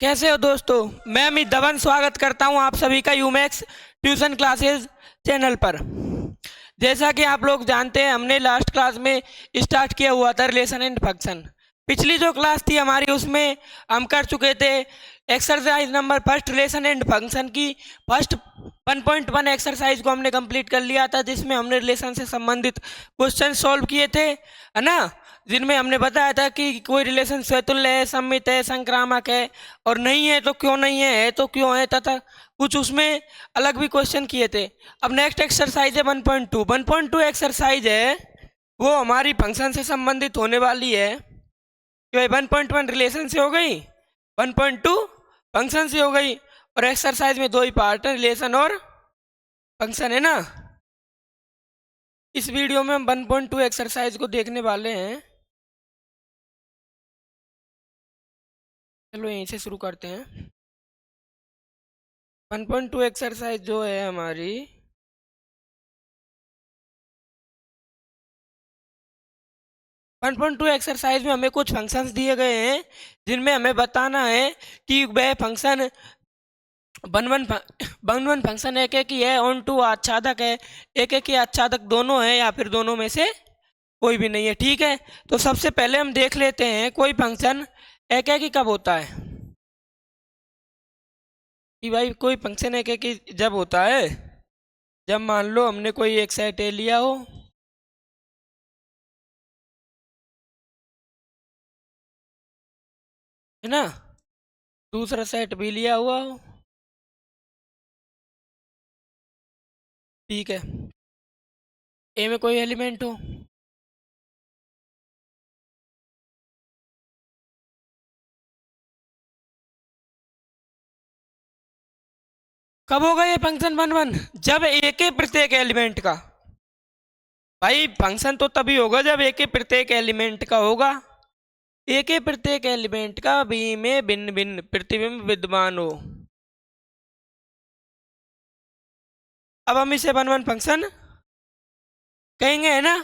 कैसे हो दोस्तों। मैं अमित धवन स्वागत करता हूं आप सभी का यूमैक्स ट्यूशन क्लासेस चैनल पर। जैसा कि आप लोग जानते हैं, हमने लास्ट क्लास में स्टार्ट किया हुआ था रिलेशन एंड फंक्शन। पिछली जो क्लास थी हमारी, उसमें हम कर चुके थे exercise number first relation and function की फर्स्ट 1.1 एक्सरसाइज को हमने कंप्लीट कर लिया था, जिसमें हमने रिलेशन से संबंधित क्वेश्चन सॉल्व किए थे, है ना। जिनमें हमने बताया था कि कोई रिलेशन स्वतुल्य है, सममित है, संक्रामक है, और नहीं है तो क्यों नहीं है तो क्यों है, तथा कुछ उसमें अलग भी क्वेश्चन किए थे। अब नेक्स्ट एक्सरसाइज है 1.2 एक्सरसाइज है, वो हमारी फंक्शन से संबंधित होने वाली है। कि भाई 1.1 रिलेशन से हो गई, 1.2 फंक्शन से हो गई, और एक्सरसाइज में दो ही पार्ट है, रिलेशन और फंक्शन, है ना। इस वीडियो में हम 1.2 एक्सरसाइज को देखने वाले हैं। चलो यहीं से शुरू करते हैं। 1.2 एक्सरसाइज जो है हमारी, 1.2 एक्सरसाइज में हमें कुछ फंक्शंस दिए गए हैं, जिनमें हमें बताना है कि वह फंक्शन वन वन फंक्शन एक एक ही है, ऑन टू आच्छादक है, एक एक ही आच्छादक दोनों है, या फिर दोनों में से कोई भी नहीं है। ठीक है, तो सबसे पहले हम देख लेते हैं कोई फंक्शन एक एक ही कब होता है। कि भाई कोई फंक्शन एक एक ही जब होता है, जब मान लो हमने कोई एक सेट ए लिया हो, है ना, दूसरा सेट भी लिया हुआ हो। ठीक है, ए में कोई एलिमेंट हो, कब होगा ये फंक्शन वन वन? जब एक ही प्रत्येक एलिमेंट का, भाई फंक्शन तो तभी होगा जब एक ही प्रत्येक एलिमेंट का होगा, एक ही प्रत्येक एलिमेंट का बी में भिन्न भिन्न प्रतिबिंब विद्यमान हो। अब हम इसे वन वन फंक्शन कहेंगे, है ना।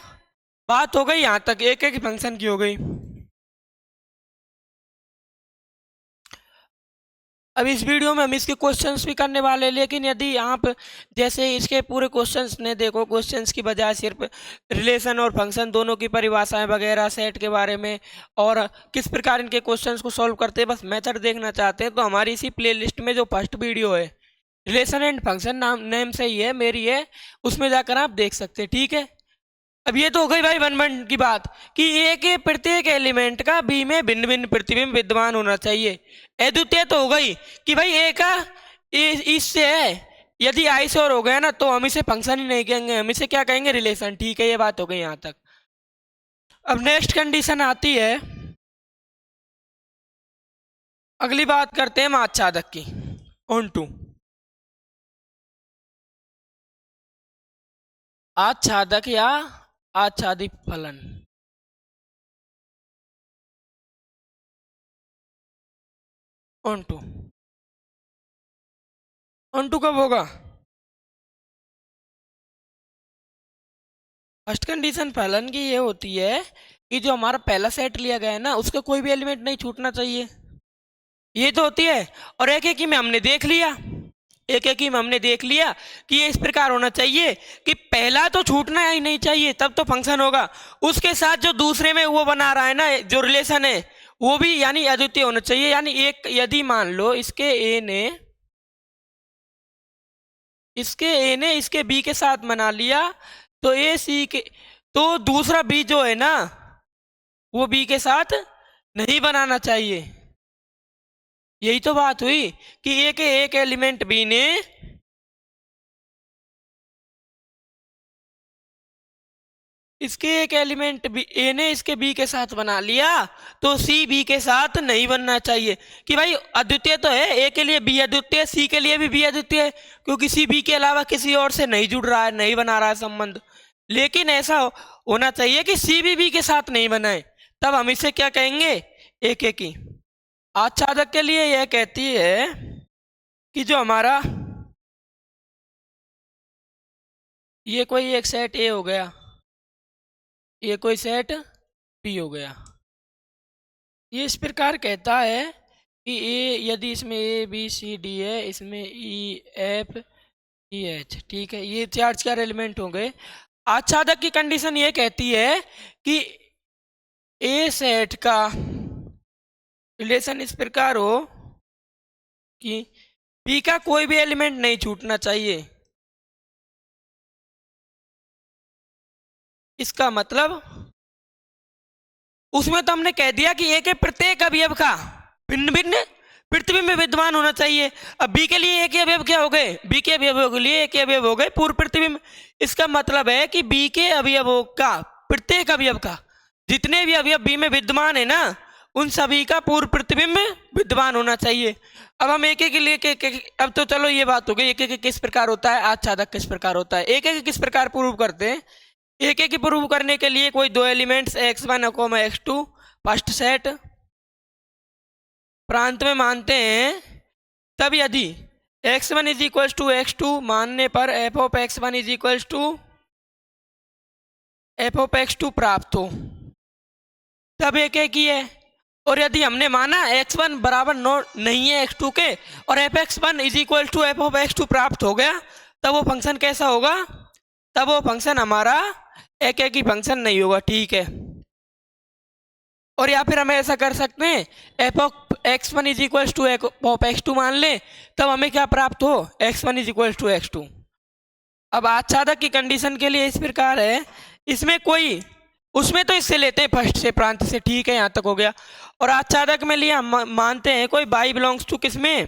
बात हो गई यहाँ तक, एक एक फंक्शन की हो गई। अब इस वीडियो में हम इसके क्वेश्चंस भी करने वाले हैं, लेकिन यदि आप जैसे इसके पूरे क्वेश्चंस ने देखो, क्वेश्चंस की बजाय सिर्फ रिलेशन और फंक्शन दोनों की परिभाषाएं वगैरह, सेट के बारे में और किस प्रकार इनके क्वेश्चंस को सॉल्व करते हैं, बस मेथड देखना चाहते हैं, तो हमारी इसी प्लेलिस्ट में जो फर्स्ट वीडियो है रिलेशन एंड फंक्शन, नाम नेम से ही है, मेरी है, उसमें जाकर आप देख सकते हैं। ठीक है, अब ये तो हो गई भाई वन वन की बात, कि ए के प्रत्येक एलिमेंट का बी में भिन्न भिन्न प्रतिबिंब विद्यमान होना चाहिए। अद्वितीय तो हो गई कि भाई ए का इससे है, यदि आई से और हो गया ना, तो हम इसे फंक्शन ही नहीं कहेंगे, हम इसे क्या कहेंगे, रिलेशन। ठीक है, ये बात हो गई यहाँ तक। अब नेक्स्ट कंडीशन आती है, अगली बात करते हैं आच्छादक की, ऑन टू आच्छादक या आच्छादित फलन। ऑन टू, ऑन टू कब होगा? फर्स्ट कंडीशन फलन की ये होती है कि जो हमारा पहला सेट लिया गया है ना, उसका कोई भी एलिमेंट नहीं छूटना चाहिए, ये तो होती है। और एक एक ही में हमने देख लिया, एक एक ही में हमने देख लिया कि ये इस प्रकार होना चाहिए कि पहला तो छूटना ही नहीं चाहिए, तब तो फंक्शन होगा। उसके साथ जो दूसरे में वो बना रहा है ना, जो रिलेशन है, वो भी यानी अद्वितीय होना चाहिए। यानी एक, यदि मान लो इसके ए ने इसके बी के साथ बना लिया, तो ए सी के, तो दूसरा बी जो है ना, वो बी के साथ नहीं बनाना चाहिए। यही तो बात हुई कि ए के एक एलिमेंट बी ने इसके एक एलिमेंट बी, ए ने इसके बी के साथ बना लिया, तो सी बी के साथ नहीं बनना चाहिए। कि भाई अद्वितीय तो है, ए के लिए बी अद्वितीय, सी के लिए भी बी अद्वितीय है, क्योंकि सी बी के अलावा किसी और से नहीं जुड़ रहा है, नहीं बना रहा है संबंध। लेकिन ऐसा होना चाहिए कि सी बी के साथ नहीं बनाए, तब हम इसे क्या कहेंगे, एक एक ही। आच्छादक के लिए यह कहती है कि जो हमारा ये कोई एक सेट ए हो गया, ये कोई सेट बी हो गया, ये इस प्रकार कहता है कि ए यदि इसमें ए बी सी डी है, इसमें ई एफ जी एच, ठीक है, ये चार एलिमेंट हो गए। आच्छादक की कंडीशन ये कहती है कि ए सेट का रिलेशन इस प्रकार हो कि बी का कोई भी एलिमेंट नहीं छूटना चाहिए। इसका मतलब उसमें तो हमने कह दिया कि ए के प्रत्येक अवयव का भिन्न भिन्न प्रतिबिंब में विद्यमान होना चाहिए। अब बी के लिए एक ही अवयव क्या हो गए, बी के अवयवों के लिए एक ही अवयव हो गए पूर्व प्रतिबिंब। इसका मतलब है कि बी के अवयवों का प्रत्येक अवयव का जितने भी अवयव बी में विद्यमान है ना, उन सभी का पूर्व प्रतिबिंब विद्यमान होना चाहिए। अब हम एक एक के लिए अब तो चलो ये बात हो गई एक एक किस प्रकार होता है, आच्छादक किस प्रकार होता है, एक एक किस प्रकार प्रूव करते हैं। एक एक प्रूव करने के लिए कोई दो एलिमेंट्स x1 और x2 फर्स्ट सेट प्रांत में मानते हैं, तब यदि x1 is equal to x2 मानने पर f of x1 is equal to f of x2 प्राप्त हो, तब एक एक ही है। और यदि हमने माना x1 बराबर नहीं है x2 के और fx1 is equal to f of x2 प्राप्त हो गया, तब वो फंक्शन कैसा होगा, तब वो फंक्शन हमारा एक एक ही फंक्शन नहीं होगा, ठीक है। और या फिर हम ऐसा कर सकते हैं f of x1 is equal to f of x2 मान लें, तब हमें क्या प्राप्त हो, x1 is equal to x2। अब आच्छादक की कंडीशन के लिए इस प्रकार है, इसमें कोई उसमें तो इससे लेते हैं फर्स्ट से प्रांत से, ठीक है, यहाँ तक हो गया। और आच्छादक में लिए हम मानते हैं कोई बाई बिलोंग्स टू किसमें,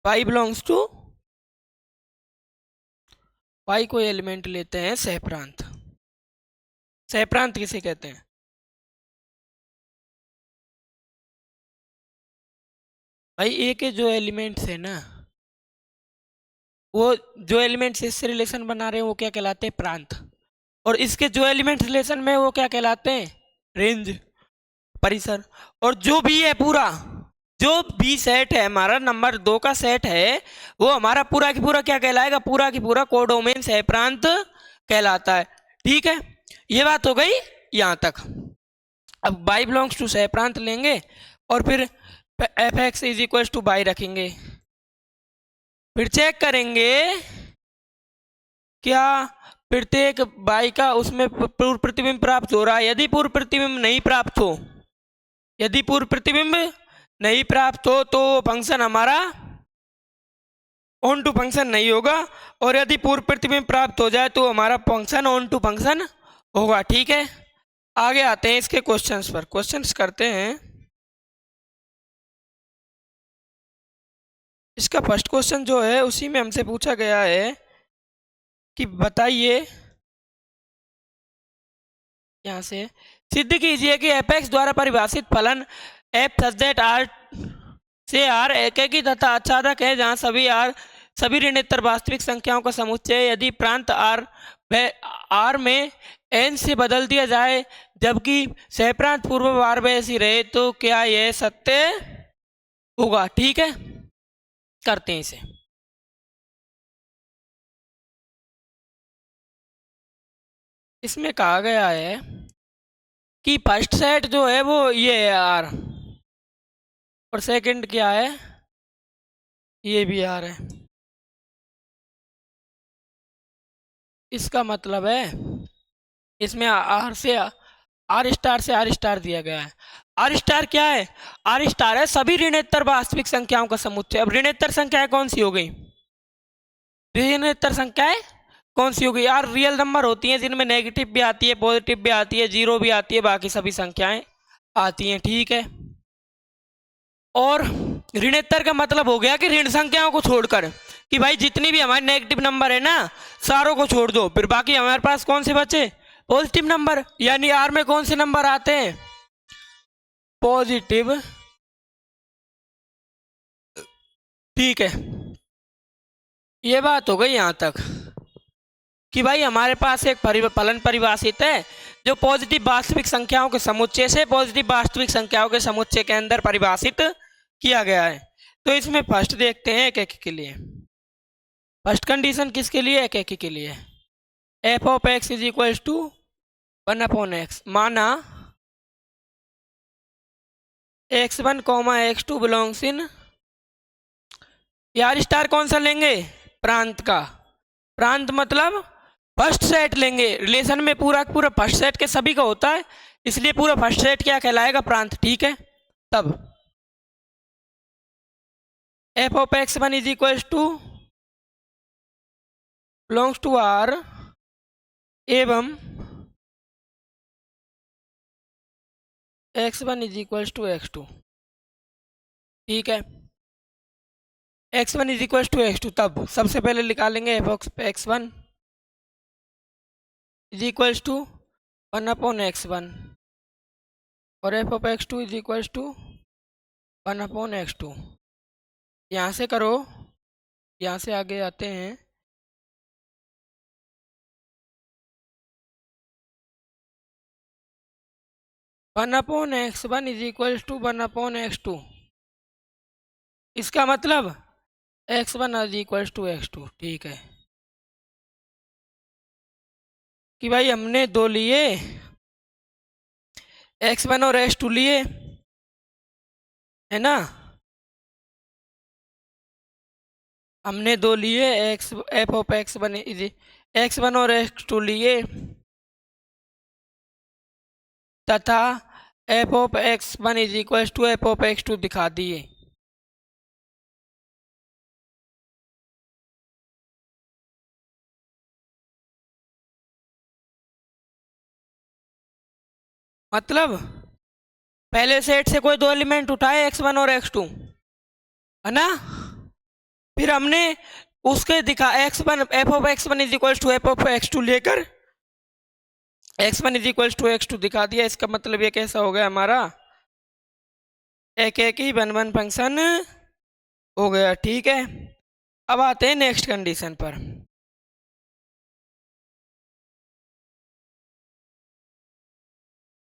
बाई बिलोंग्स टू बाई कोई एलिमेंट लेते हैं सहप्रांत। सहप्रांत किसे कहते हैं, भाई ए के जो एलिमेंट्स है ना, वो जो एलिमेंट्स इससे रिलेशन बना रहे हैं वो क्या कहलाते हैं, प्रांत। और इसके जो एलिमेंट रिलेशन में वो क्या कहलाते हैं, रेंज, परिसर। और जो भी है पूरा, जो बी सेट है हमारा नंबर 2 का सेट है, वो हमारा पूरा की पूरा क्या कहलाएगा, पूरा की पूरा कोडोमेन सह प्रांत कहलाता है, ठीक है। ये बात हो गई यहाँ तक। अब बाई बिलोंग्स टू सह प्रांत लेंगे और फिर F x is equal to y रखेंगे, फिर चेक करेंगे क्या प्रत्येक बाई का उसमें पूर्व प्रतिबिंब प्राप्त हो रहा है। यदि पूर्व प्रतिबिंब नहीं प्राप्त हो, यदि पूर्व प्रतिबिंब नहीं प्राप्त हो तो फंक्शन हमारा ऑन टू फंक्शन नहीं होगा। और यदि पूर्व प्रतिबिंब प्राप्त हो जाए तो हमारा फंक्शन ऑन टू फंक्शन होगा, ठीक है। आगे आते हैं इसके क्वेश्चंस पर, क्वेश्चंस करते हैं। इसका फर्स्ट क्वेश्चन जो है उसी में हमसे पूछा गया है कि बताइए, यहाँ से सिद्ध कीजिए कि एफ एक्स द्वारा परिभाषित फलन एफ सच दैट आर से आर एकेकी तथा आच्छादक है, जहाँ सभी ऋणोत्तर वास्तविक संख्याओं का समुच्चय यदि प्रांत आर में एन से बदल दिया जाए जबकि सहप्रांत पूर्व आर में ऐसी रहे, तो क्या यह सत्य होगा, ठीक है। करते हैं इसे। इसमें कहा गया है कि फर्स्ट सेट जो है वो ये है आर, और सेकंड क्या है, ये भी आर है। इसका मतलब है इसमें आर स्टार दिया गया है। आर स्टार क्या है, आर स्टार है सभी ऋणोत्तर वास्तविक संख्याओं का समुच्चय। अब ऋणोत्तर संख्याएं कौन सी हो गई, ऋणोत्तर संख्याएं कौन सी हो गई, यार रियल नंबर होती हैं जिनमें नेगेटिव भी आती है, पॉजिटिव भी आती है, जीरो भी आती है, बाकी सभी संख्याएं आती हैं, ठीक है। और ऋणोत्तर का मतलब हो गया कि ऋण संख्याओं को छोड़कर, कि भाई जितनी भी हमारे नेगेटिव नंबर है ना सारों को छोड़ दो, फिर बाकी हमारे पास कौन से बचे, पॉजिटिव नंबर। यानी आर में कौन से नंबर आते हैं, पॉजिटिव, ठीक है। ये बात हो गई यहाँ तक कि भाई हमारे पास एक फलन परिभाषित है जो पॉजिटिव वास्तविक संख्याओं के समुच्चय से पॉजिटिव वास्तविक संख्याओं के समुच्चय के अंदर परिभाषित किया गया है। तो इसमें फर्स्ट देखते हैं एक एक के लिए। फर्स्ट कंडीशन किसके लिए, एक एक के लिए, f of x is equal to 1/x, माना x1 कॉमा x2 बिलोंग्स इन, यार स्टार कौन सा लेंगे, प्रांत का। प्रांत मतलब फर्स्ट सेट लेंगे, रिलेशन में पूरा पूरा फर्स्ट सेट के सभी का होता है, इसलिए पूरा फर्स्ट सेट क्या कहलाएगा, प्रांत, ठीक है। तब f of x one is equal to belongs to R एवं x one is equal to x two, ठीक है। X one is equal to x two, तब सबसे पहले निकालेंगे f of x one is equal to one upon x one और f of x two is equal to one upon x two. यहाँ से करो, यहाँ से आगे आते हैं, one upon x one is equal to one upon x two, इसका मतलब x one is equal to x two, ठीक है। कि भाई हमने दो लिए, एक्स वन और एक्स टू लिए, है ना। हमने दो लिए x f of x one is x one और एक्स टू लिए तथा f of x one is equal to f of x two दिखा दिए। मतलब पहले सेट से कोई दो एलिमेंट उठाए एक्स वन और एक्स टू, है ना, फिर हमने उसके दिखा x one f of x one is equal to f of x two लेकर x one is equal to x two दिखा दिया। इसका मतलब ये कैसा हो गया हमारा, एक ही वन वन फंक्शन हो गया, ठीक है। अब आते हैं नेक्स्ट कंडीशन पर।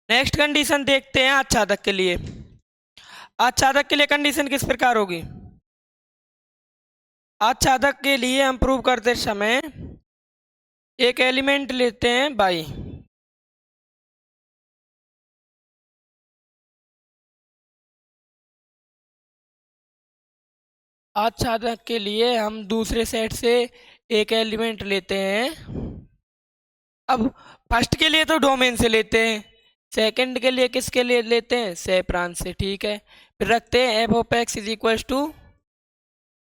नेक्स्ट कंडीशन देखते हैं आच्छादक के लिए। आच्छादक के लिए कंडीशन किस प्रकार होगी, आच्छादक के लिए हम प्रूव करते समय एक एलिमेंट लेते हैं बाई, आच्छादक के लिए हम दूसरे सेट से एक एलिमेंट लेते हैं। अब फर्स्ट के लिए तो डोमेन से लेते हैं, सेकंड के लिए किसके लिए लेते हैं, से प्रांत से, ठीक है। फिर रखते हैं f of x is equal to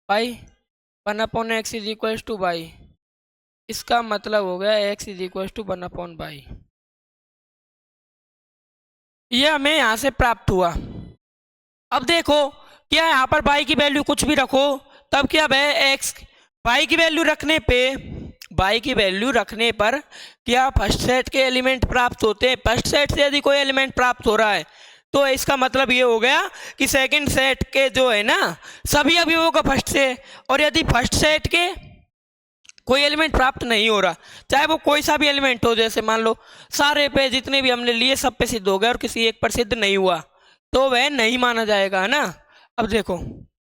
y one upon x is equal to y, इसका मतलब हो गया x is equal to one upon y. ये हमें यहाँ से प्राप्त हुआ। अब देखो क्या यहाँ पर बाई की वैल्यू कुछ भी रखो, तब क्या है एक्स, बाई की वैल्यू रखने पे, बाई की वैल्यू रखने पर क्या फर्स्ट सेट के एलिमेंट प्राप्त होते हैं। फर्स्ट सेट से यदि कोई एलिमेंट प्राप्त हो रहा है तो इसका मतलब ये हो गया कि सेकंड सेट के जो है ना सभी अवयवों का फर्स्ट से, और यदि फर्स्ट सेट के कोई एलिमेंट प्राप्त नहीं हो रहा, चाहे वो कोई सा भी एलिमेंट हो, जैसे मान लो सारे पे जितने भी हमने लिए सब पे सिद्ध हो गया और किसी एक पर सिद्ध नहीं हुआ, तो वह नहीं माना जाएगा, है ना। अब देखो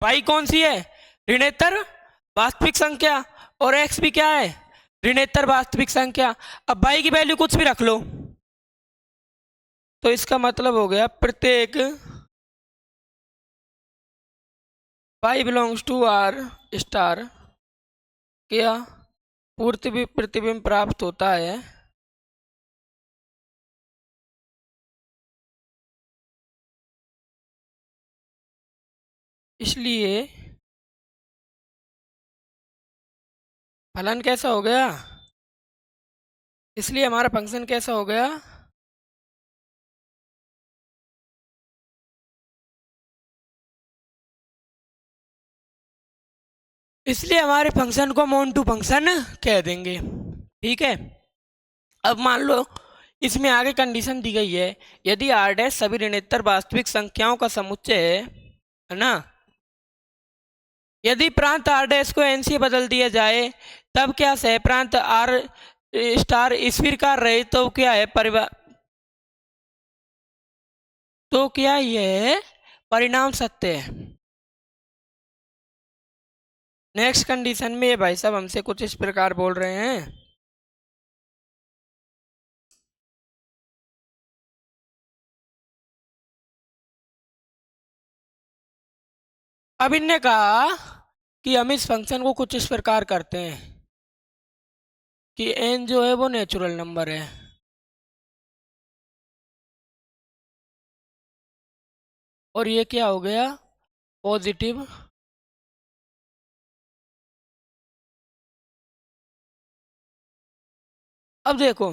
पाई कौन सी है, ऋणेतर वास्तविक संख्या, और एक्स भी क्या है, ऋणेतर वास्तविक संख्या। अब बाई की वैल्यू कुछ भी रख लो, तो इसका मतलब हो गया प्रत्येक पाई बिलोंग्स टू आर स्टार क्या प्रतिबिंब प्राप्त होता है इसलिए फलन कैसा हो गया, इसलिए हमारा फंक्शन कैसा हो गया, इसलिए हमारे फंक्शन को मोन्टू फंक्शन कह देंगे, ठीक है। अब मान लो इसमें आगे कंडीशन दी गई है, यदि आर डैश सभी ऋणोत्तर वास्तविक संख्याओं का समुच्चय है ना, यदि प्रांत आर डैश को एन से बदल दिया जाए तब क्या सह प्रांत आर स्टार स्वीकार रहे, तो क्या है परिवार, तो क्या यह परिणाम सत्य है। नेक्स्ट कंडीशन में ये भाई साहब हमसे कुछ इस प्रकार बोल रहे हैं, अब इनने कहा कि हम इस फंक्शन को कुछ इस प्रकार करते हैं कि n जो है वो नेचुरल नंबर है और ये क्या हो गया, पॉजिटिव अब देखो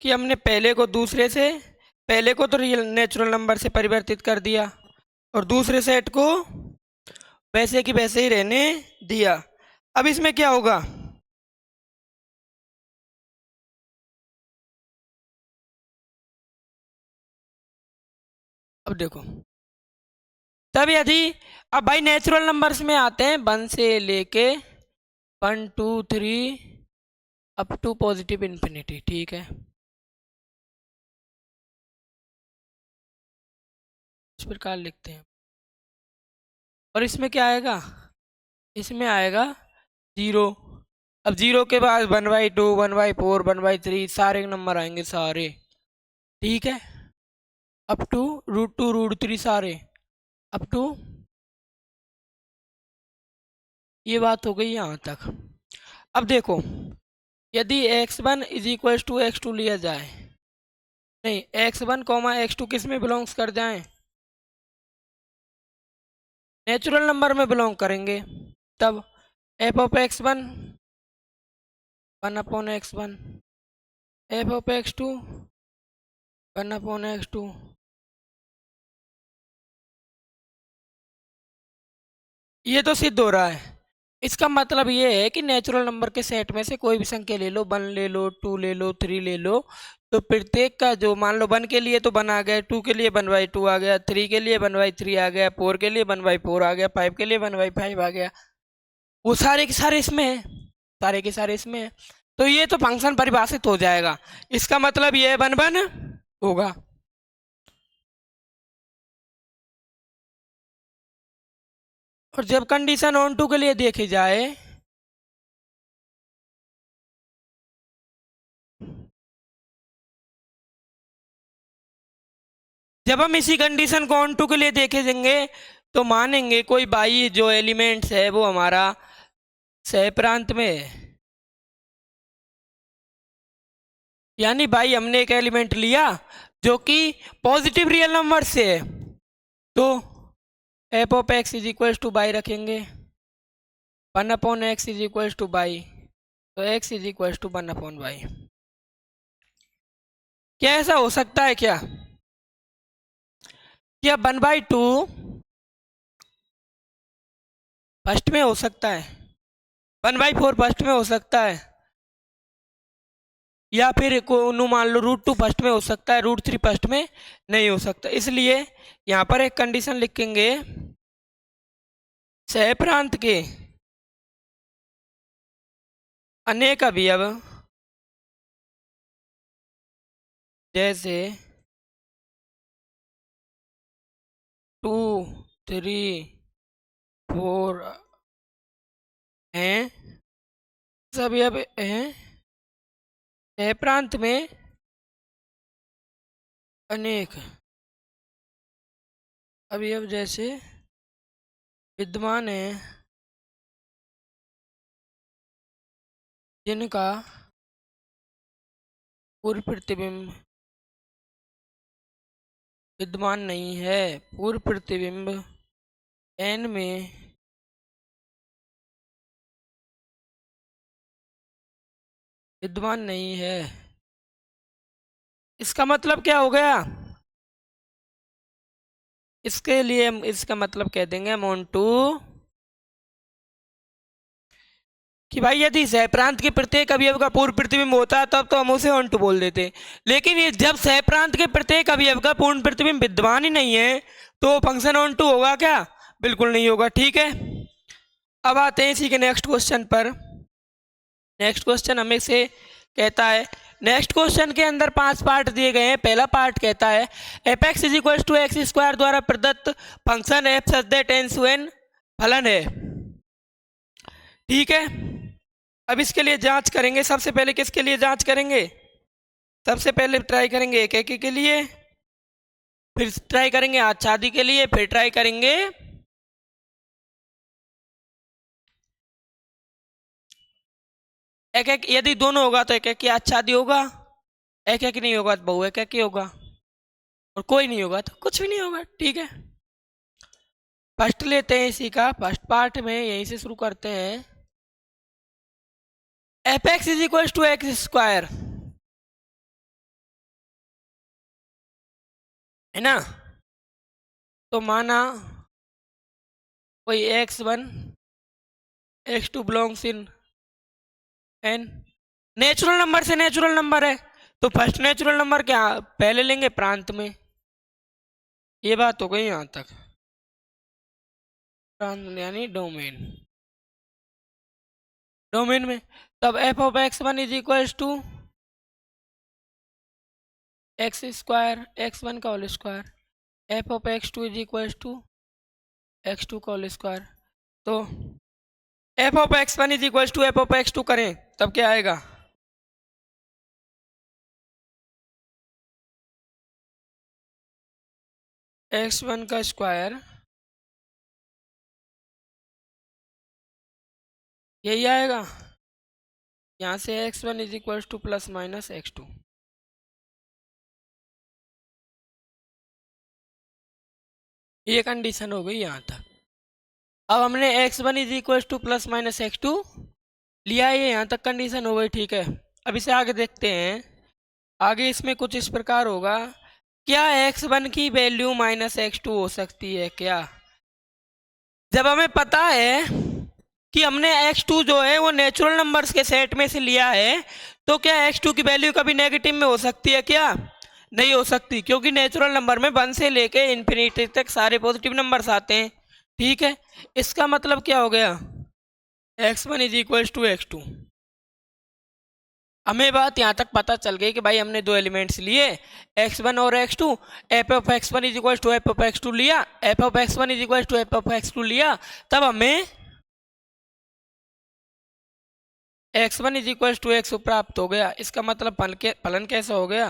कि हमने पहले को तो रियल नेचुरल नंबर से परिवर्तित कर दिया और दूसरे सेट को वैसे की वैसे ही रहने दिया। अब इसमें क्या होगा, अब देखो तब यदि, अब भाई नेचुरल नंबर्स में आते हैं 1 से लेके 1 2 3 अप टू पॉजिटिव इन्फिनिटी, ठीक है। इस प्रकार लिखते हैं और इसमें क्या आएगा, इसमें आएगा 0। अब 0 के बाद 1/2 1/4 1/3 सारे नंबर आएंगे सारे, ठीक है, अप टू √2 √3 सारे अप टू, ये बात हो गई यहाँ तक। अब देखो यदि x1 is equal to x2 लिया जाए, नहीं x1 x2 किस में बिलोंग्स कर जाए, नेचुरल नंबर में बिलोंग करेंगे, तब f of x1 1/x1 f of x2 1/x2। ये तो सिद्ध हो रहा है। इसका मतलब ये है कि नेचुरल नंबर के सेट में से कोई भी संख्या ले लो, 1 ले लो 2 ले लो 3 ले लो, तो प्रत्येक का जो मान लो 1 के लिए तो 1 आ गया, 2 के लिए 1/2 आ गया, 3 के लिए 1/3 आ गया, 4 के लिए 1/4 आ गया, 5 के लिए 1/5 आ गया, वो सारे के सारे इसमें है, सारे के सारे इसमें है। तो ये तो फंक्शन परिभाषित हो जाएगा, इसका मतलब ये 1 1 होगा। और जब कंडीशन ऑन टू के लिए देखी जाए, जब हम इसी कंडीशन को ऑन टू के लिए देखेंगे तो मानेंगे कोई बाई जो एलिमेंट्स है वो हमारा सह प्रांत में है, यानी बाई हमने एक एलिमेंट लिया जो कि पॉजिटिव रियल नंबर से है, तो f of x is equal to y रखेंगे, 1/x is equal to by, तो x is equal to 1/y। क्या ऐसा हो सकता है क्या, क्या 1/2 फर्स्ट में हो सकता है, 1/4 फर्स्ट में हो सकता है, या फिर को मान लो √2 फर्स्ट में हो सकता है, √3 फर्स्ट में नहीं हो सकता। इसलिए यहाँ पर एक कंडीशन लिखेंगे, सह प्रांत के अनेक अवयव जैसे 2 3 4 हैं, सभी अब हैं सह प्रांत में अनेक अवयव जैसे विद्यमान है जिनका पूर्व प्रतिबिंब विद्यमान नहीं है, पूर्व प्रतिबिंब n में विद्यमान नहीं है। इसका मतलब क्या हो गया, इसके लिए हम इसका मतलब कह देंगे हम ऑन टू कि भाई यदि सह प्रांत के प्रत्येक अवयव का पूर्ण प्रतिबिंब होता है तब तो हम उसे ऑन टू बोल देते, लेकिन ये जब सह प्रांत के प्रत्येक अवयव का पूर्ण प्रतिबिंब विद्यमान ही नहीं है तो फंक्शन ऑन टू होगा क्या, बिल्कुल नहीं होगा, ठीक है। अब आते हैं इसी के नेक्स्ट क्वेश्चन पर। नेक्स्ट क्वेश्चन हमें से कहता है, नेक्स्ट क्वेश्चन के अंदर 5 पार्ट दिए गए हैं। पहला पार्ट कहता है f x is equal to x square द्वारा प्रदत्त function f such that tends to N फलन है, ठीक है। अब इसके लिए जांच करेंगे, सबसे पहले किसके लिए जांच करेंगे, सबसे पहले ट्राई करेंगे एक एक के लिए, फिर ट्राई करेंगे आज शादी के लिए, फिर ट्राई करेंगे एक एक, यदि दोनों होगा तो एक एक की आज शादी होगा, एक एक नहीं होगा तो बहू एक एक ही होगा, और कोई नहीं होगा तो कुछ भी नहीं होगा। ठीक है, फर्स्ट लेते हैं इसी का फर्स्ट पार्ट में, यहीं से शुरू करते हैं। F x is equal to x square, है ना। तो माना कोई x1 x2 belongs in N, natural number से नेचुरल नंबर है, तो फर्स्ट नेचुरल नंबर क्या पहले लेंगे प्रांत में। ये बात हो गई यहां तक, प्रांत यानी डोमेन, डोमेन में। तब f of x1 is equal to x square x1 का whole square, f of x2 is equal to x2 का होल स्क्वायर। तो f of x1 is equal to f of x2 करें तब क्या आएगा, x1 का स्क्वायर, यही आएगा। यहाँ से x1 is equal two plus minus x2, ये कंडीशन हो गई यहाँ तक। अब हमने x1 is equal two plus minus x2 लिया, ये यहाँ तक कंडीशन हो गई। ठीक है, अब इसे आगे देखते हैं। आगे इसमें कुछ इस प्रकार होगा, क्या x1 की वैल्यू माइनस x2 हो सकती है क्या। जब हमें पता है कि हमने x2 जो है वो नेचुरल नंबर्स के सेट में से लिया है, तो क्या x2 की वैल्यू कभी नेगेटिव में हो सकती है क्या, नहीं हो सकती, क्योंकि नेचुरल नंबर में 1 से लेके इन्फिनिटी तक सारे पॉजिटिव नंबर्स आते हैं। ठीक है, इसका मतलब क्या हो गया, x1 is equal to x2। हमें बात यहाँ तक पता चल गई कि भाई हमने दो एलिमेंट्स लिए x1 और x2, f of x1 is equal to f of x2 लिया, f of x1 is equal to f of x2 लिया, तब हमें x1 is equal to x प्राप्त हो गया। इसका मतलब फलन कैसा हो गया,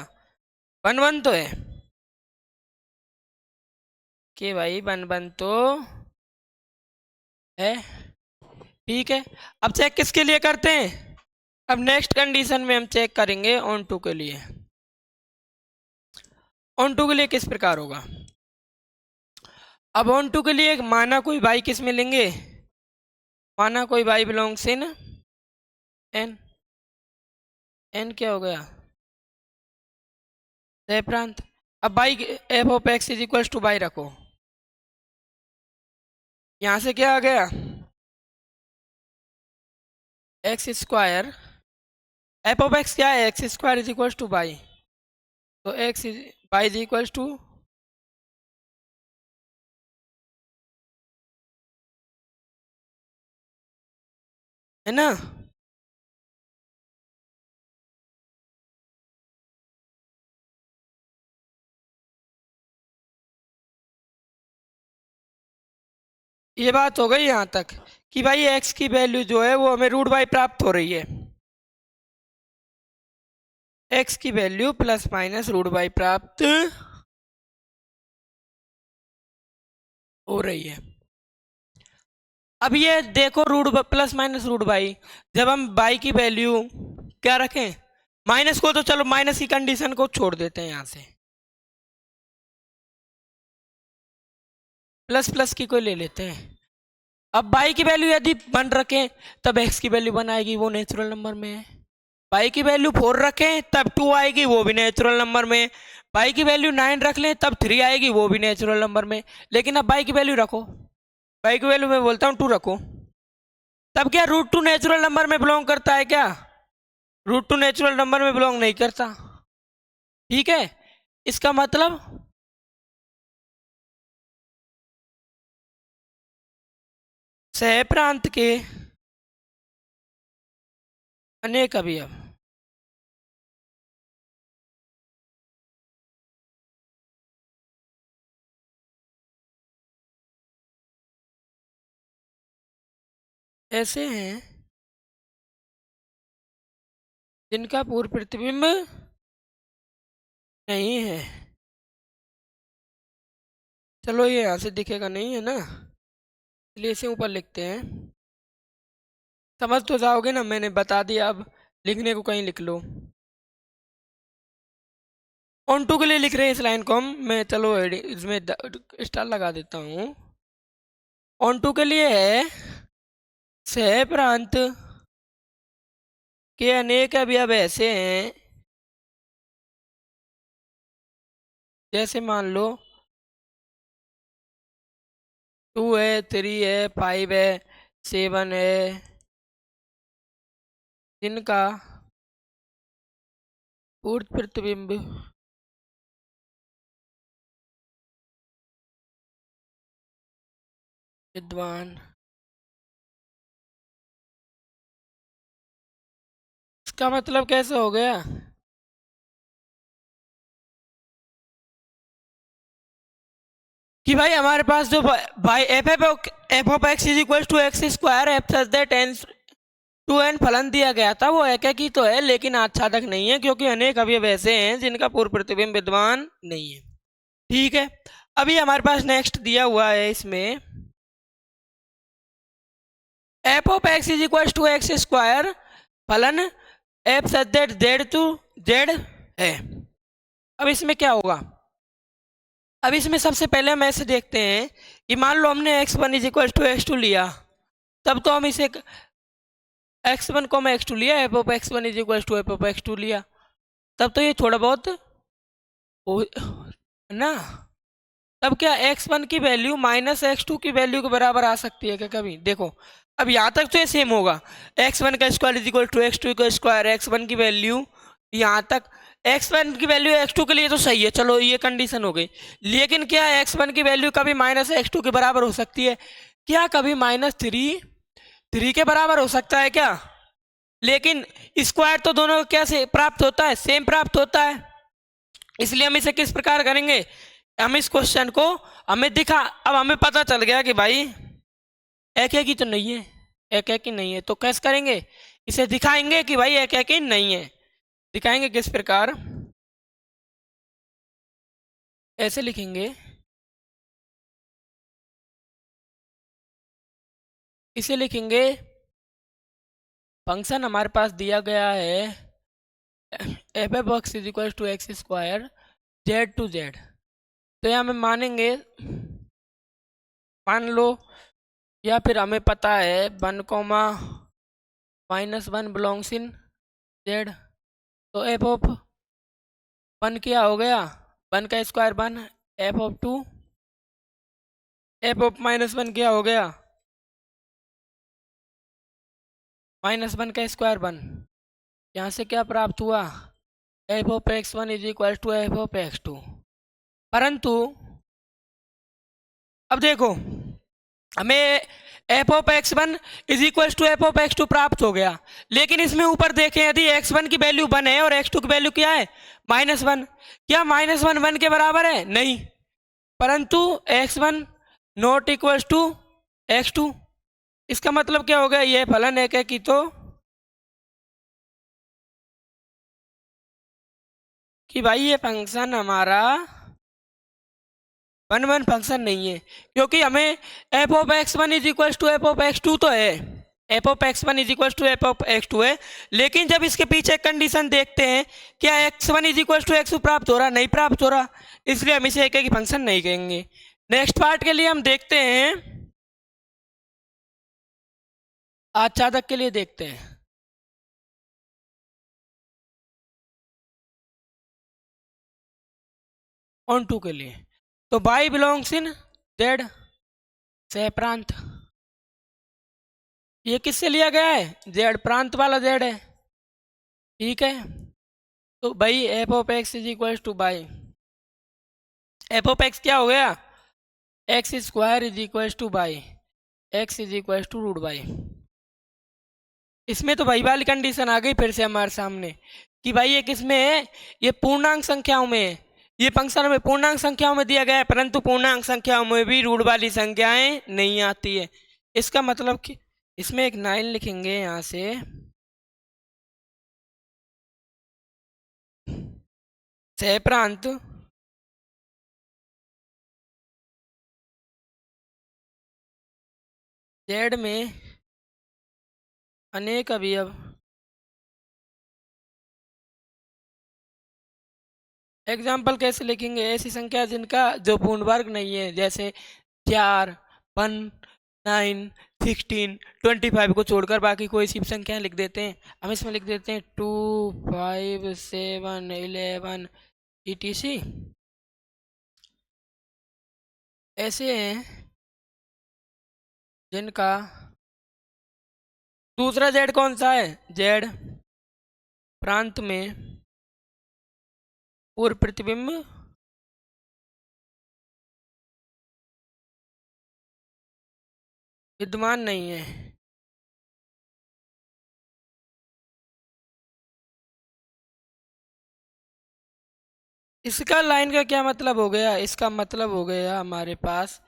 1 1 तो है कि भाई 1 1 तो है। ठीक है, अब चेक किसके लिए करते हैं, अब नेक्स्ट कंडीशन में हम चेक करेंगे ऑन टू के लिए। ऑन टू के लिए किस प्रकार होगा, अब ऑन टू के लिए माना कोई भाई किस में लेंगे, माना कोई भाई बिलोंग्स इन एन, एन क्या हो गया सह प्रांत। अब y f of x is equal to y रखो, यहां से क्या आ गया x square, f of x क्या है x square is equal to by, तो x is y is equal to, है ना। ये बात हो गई यहाँ तक कि भाई x की वैल्यू जो है वो हमें रूट बाई प्राप्त हो रही है, x की value plus minus root y प्राप्त हो रही है। अब ये देखो root plus minus root y, जब हम बाई की वैल्यू क्या रखें माइनस को, तो चलो माइनस की कंडीशन को छोड़ देते हैं यहाँ से, प्लस प्लस की कोई ले लेते हैं। अब बाई की वैल्यू यदि 1 रखें तब x की वैल्यू 1 आएगी, वो नेचुरल नंबर में है। बाई की वैल्यू 4 रखें तब 2 आएगी, वो भी नेचुरल नंबर में। बाई की वैल्यू 9 रख लें तब 3 आएगी, वो भी नेचुरल नंबर में। लेकिन अब बाई की वैल्यू रखो, बाई की वैल्यू मैं बोलता हूँ 2 रखो, तब क्या रूट 2 नेचुरल नंबर में बिलोंग करता है क्या, रूट 2 नेचुरल नंबर में बिलोंग नहीं करता। ठीक है, इसका मतलब सह प्रांत के अनेक अवयव ऐसे हैं जिनका पूर्व प्रतिबिंब नहीं है। चलो ये यहाँ से दिखेगा नहीं है ना, इसलिए इसे ऊपर लिखते हैं। समझ तो जाओगे ना, मैंने बता दिया, अब लिखने को कहीं लिख लो। ऑन टू के लिए लिख रहे हैं इस लाइन को हम, मैं चलो इसमें स्टार लगा देता हूँ। ऑन टू के लिए है सह प्रांत के अनेक अवयव ऐसे हैं, जैसे मान लो 2 है, 3 है, 5 है, 7 है, जिनका पूर्ण प्रतिबिंब विद्वान। इसका मतलब कैसे हो गया कि भाई हमारे पास जो भाई f of x is equal to x square f such that N to N फलन दिया गया था, वो एक ही तो है लेकिन आच्छादक नहीं है, क्योंकि अनेक अवयव ऐसे हैं जिनका पूर्ण प्रतिबिंब विद्वान नहीं है। ठीक है, अभी हमारे पास नेक्स्ट दिया हुआ है इसमें f of x is equal to x square फलन F such that Z to Z है। अब इसमें क्या होगा, अब इसमें सबसे पहले हम ऐसे देखते हैं कि मान लो हमने x one is equal to x two लिया, तब तो हम इसे एक्स वन को एक्स टू लिया, f of x one is equal to f of x two लिया, तब तो ये थोड़ा बहुत ना, तब क्या एक्स वन की वैल्यू माइनस एक्स टू की वैल्यू के बराबर आ सकती है क्या कभी? देखो अब यहाँ तक तो ये सेम होगा, एक्स वन का square is equal to x two का स्क्वायर, एक्स वन की वैल्यू यहाँ तक एक्स वन की वैल्यू एक्स टू के लिए तो सही है, चलो ये कंडीशन हो गई। लेकिन क्या एक्स वन की वैल्यू कभी माइनस एक्स टू के बराबर हो सकती है क्या? कभी माइनस थ्री के बराबर हो सकता है क्या? लेकिन स्क्वायर तो दोनों को क्या से प्राप्त होता है? सेम प्राप्त होता है। इसलिए हम इसे किस प्रकार करेंगे, हम इस क्वेश्चन को हमें दिखा, अब हमें पता चल गया कि भाई एक ही तो नहीं है, एक ही नहीं है, तो कैसे करेंगे, इसे दिखाएंगे कि भाई एक ही नहीं है। दिखाएंगे किस प्रकार, ऐसे लिखेंगे, इसे लिखेंगे फंक्शन हमारे पास दिया गया है f f x is equal to x square Z to Z, तो यहाँ हम मानेंगे, मान लो, या फिर हमें पता है 1, -1 बिलोंग्स इन जेड, तो एफ ऑफ 1 क्या हो गया, 1 का square 1, f of 2 f of -1 क्या हो गया, -1 का स्क्वायर 1, यहाँ से क्या प्राप्त हुआ, f of x one is equal to f of x two. परंतु अब देखो, हमें f of x one is equal to f of x two प्राप्त हो गया, लेकिन इसमें ऊपर देखें यदि एक्स वन की वैल्यू 1 है और एक्स टू की वैल्यू क्या है, -1, क्या -1 1 के बराबर है? नहीं, परंतु x one not equal to x two, इसका मतलब क्या हो गया, ये फलन एक है कि तो कि भाई ये फंक्शन हमारा 1 1 फंक्शन नहीं है, क्योंकि हमें f of x one is equal to f of x two तो है, F of x one is equal to f of x two है, लेकिन जब इसके पीछे कंडीशन देखते हैं, क्या x one is equal to x two प्राप्त हो रहा, नहीं प्राप्त हो रहा, इसलिए हम इसे एक ही फंक्शन नहीं कहेंगे। नेक्स्ट पार्ट के लिए हम देखते हैं, आच्छादक के लिए देखते हैं, ऑन टू के लिए, तो बाई बिलोंग्स इन जेड सह प्रांत, ये किससे लिया गया है, जेड प्रांत वाला जेड है, ठीक है, तो भाई f of x is equal to y f of x क्या हो गया, x square is equal to by x is equal to root y. इसमें तो भाई वाली कंडीशन आ गई फिर से हमारे सामने कि भाई ये किस में है, ये पूर्णांक संख्याओं में है, ये फंक्शन हमें पूर्णांक संख्याओं में दिया गया है, परंतु पूर्णांक संख्याओं में भी रूट वाली संख्याएं नहीं आती है। इसका मतलब कि इसमें एक 9 लिखेंगे यहाँ से, सह प्रांत जेड में अनेक अवयव एग्जाम्पल कैसे लिखेंगे? ऐसी संख्या जिनका जो पूर्ण वर्ग नहीं है, जैसे 4, 1, 9, 16, 25 को छोड़कर बाकी कोई सी भी संख्या लिख देते हैं। हम इसमें लिख देते हैं 2, 5, 7, 11 etc। ऐसे हैं जिनका दूसरा जेड कौन सा है? जेड प्रांत में पूर्व प्रतिबिंब विद्यमान नहीं है। इसका लाइन का क्या मतलब हो गया? इसका मतलब हो गया हमारे पास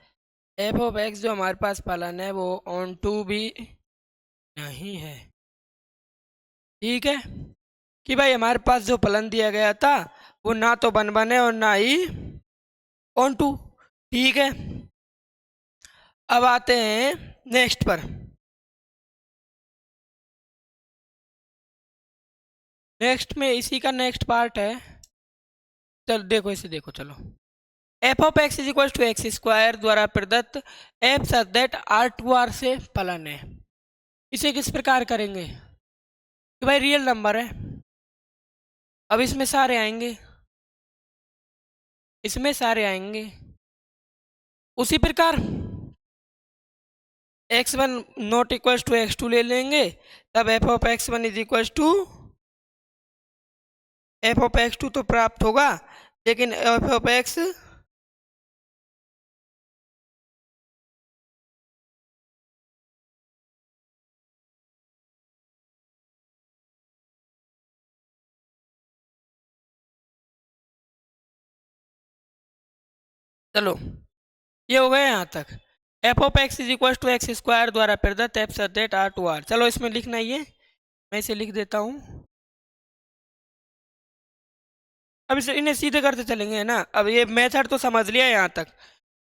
एफ ऑफ एक्स जो हमारे पास फलन है वो ऑन टू भी नहीं है। ठीक है कि भाई हमारे पास जो फलन दिया गया था वो ना तो वन वन है और ना ही ऑन टू। ठीक है, अब आते हैं नेक्स्ट पर। नेक्स्ट में इसी का नेक्स्ट पार्ट है। चलो देखो इसे, देखो चलो। F of x is equal to x square द्वारा प्रदत्त f such that R to R से फलन है। इसे किस प्रकार करेंगे कि भाई रियल नंबर है, अब इसमें सारे आएंगे, इसमें सारे आएंगे। उसी प्रकार x1 not equal to x2 ले लेंगे, तब f of x1 is equal to f of x2 तो प्राप्त होगा, लेकिन एफ ऑफ x चलो ये हो गया यहाँ तक। F of x is equal to x square द्वारा प्रदत्त f such that R to R. चलो इसमें लिखना ही है, मैं इसे लिख देता हूँ। अब इसे इन्हें सीधे करते चलेंगे, है ना। अब ये मेथड तो समझ लिया यहाँ तक।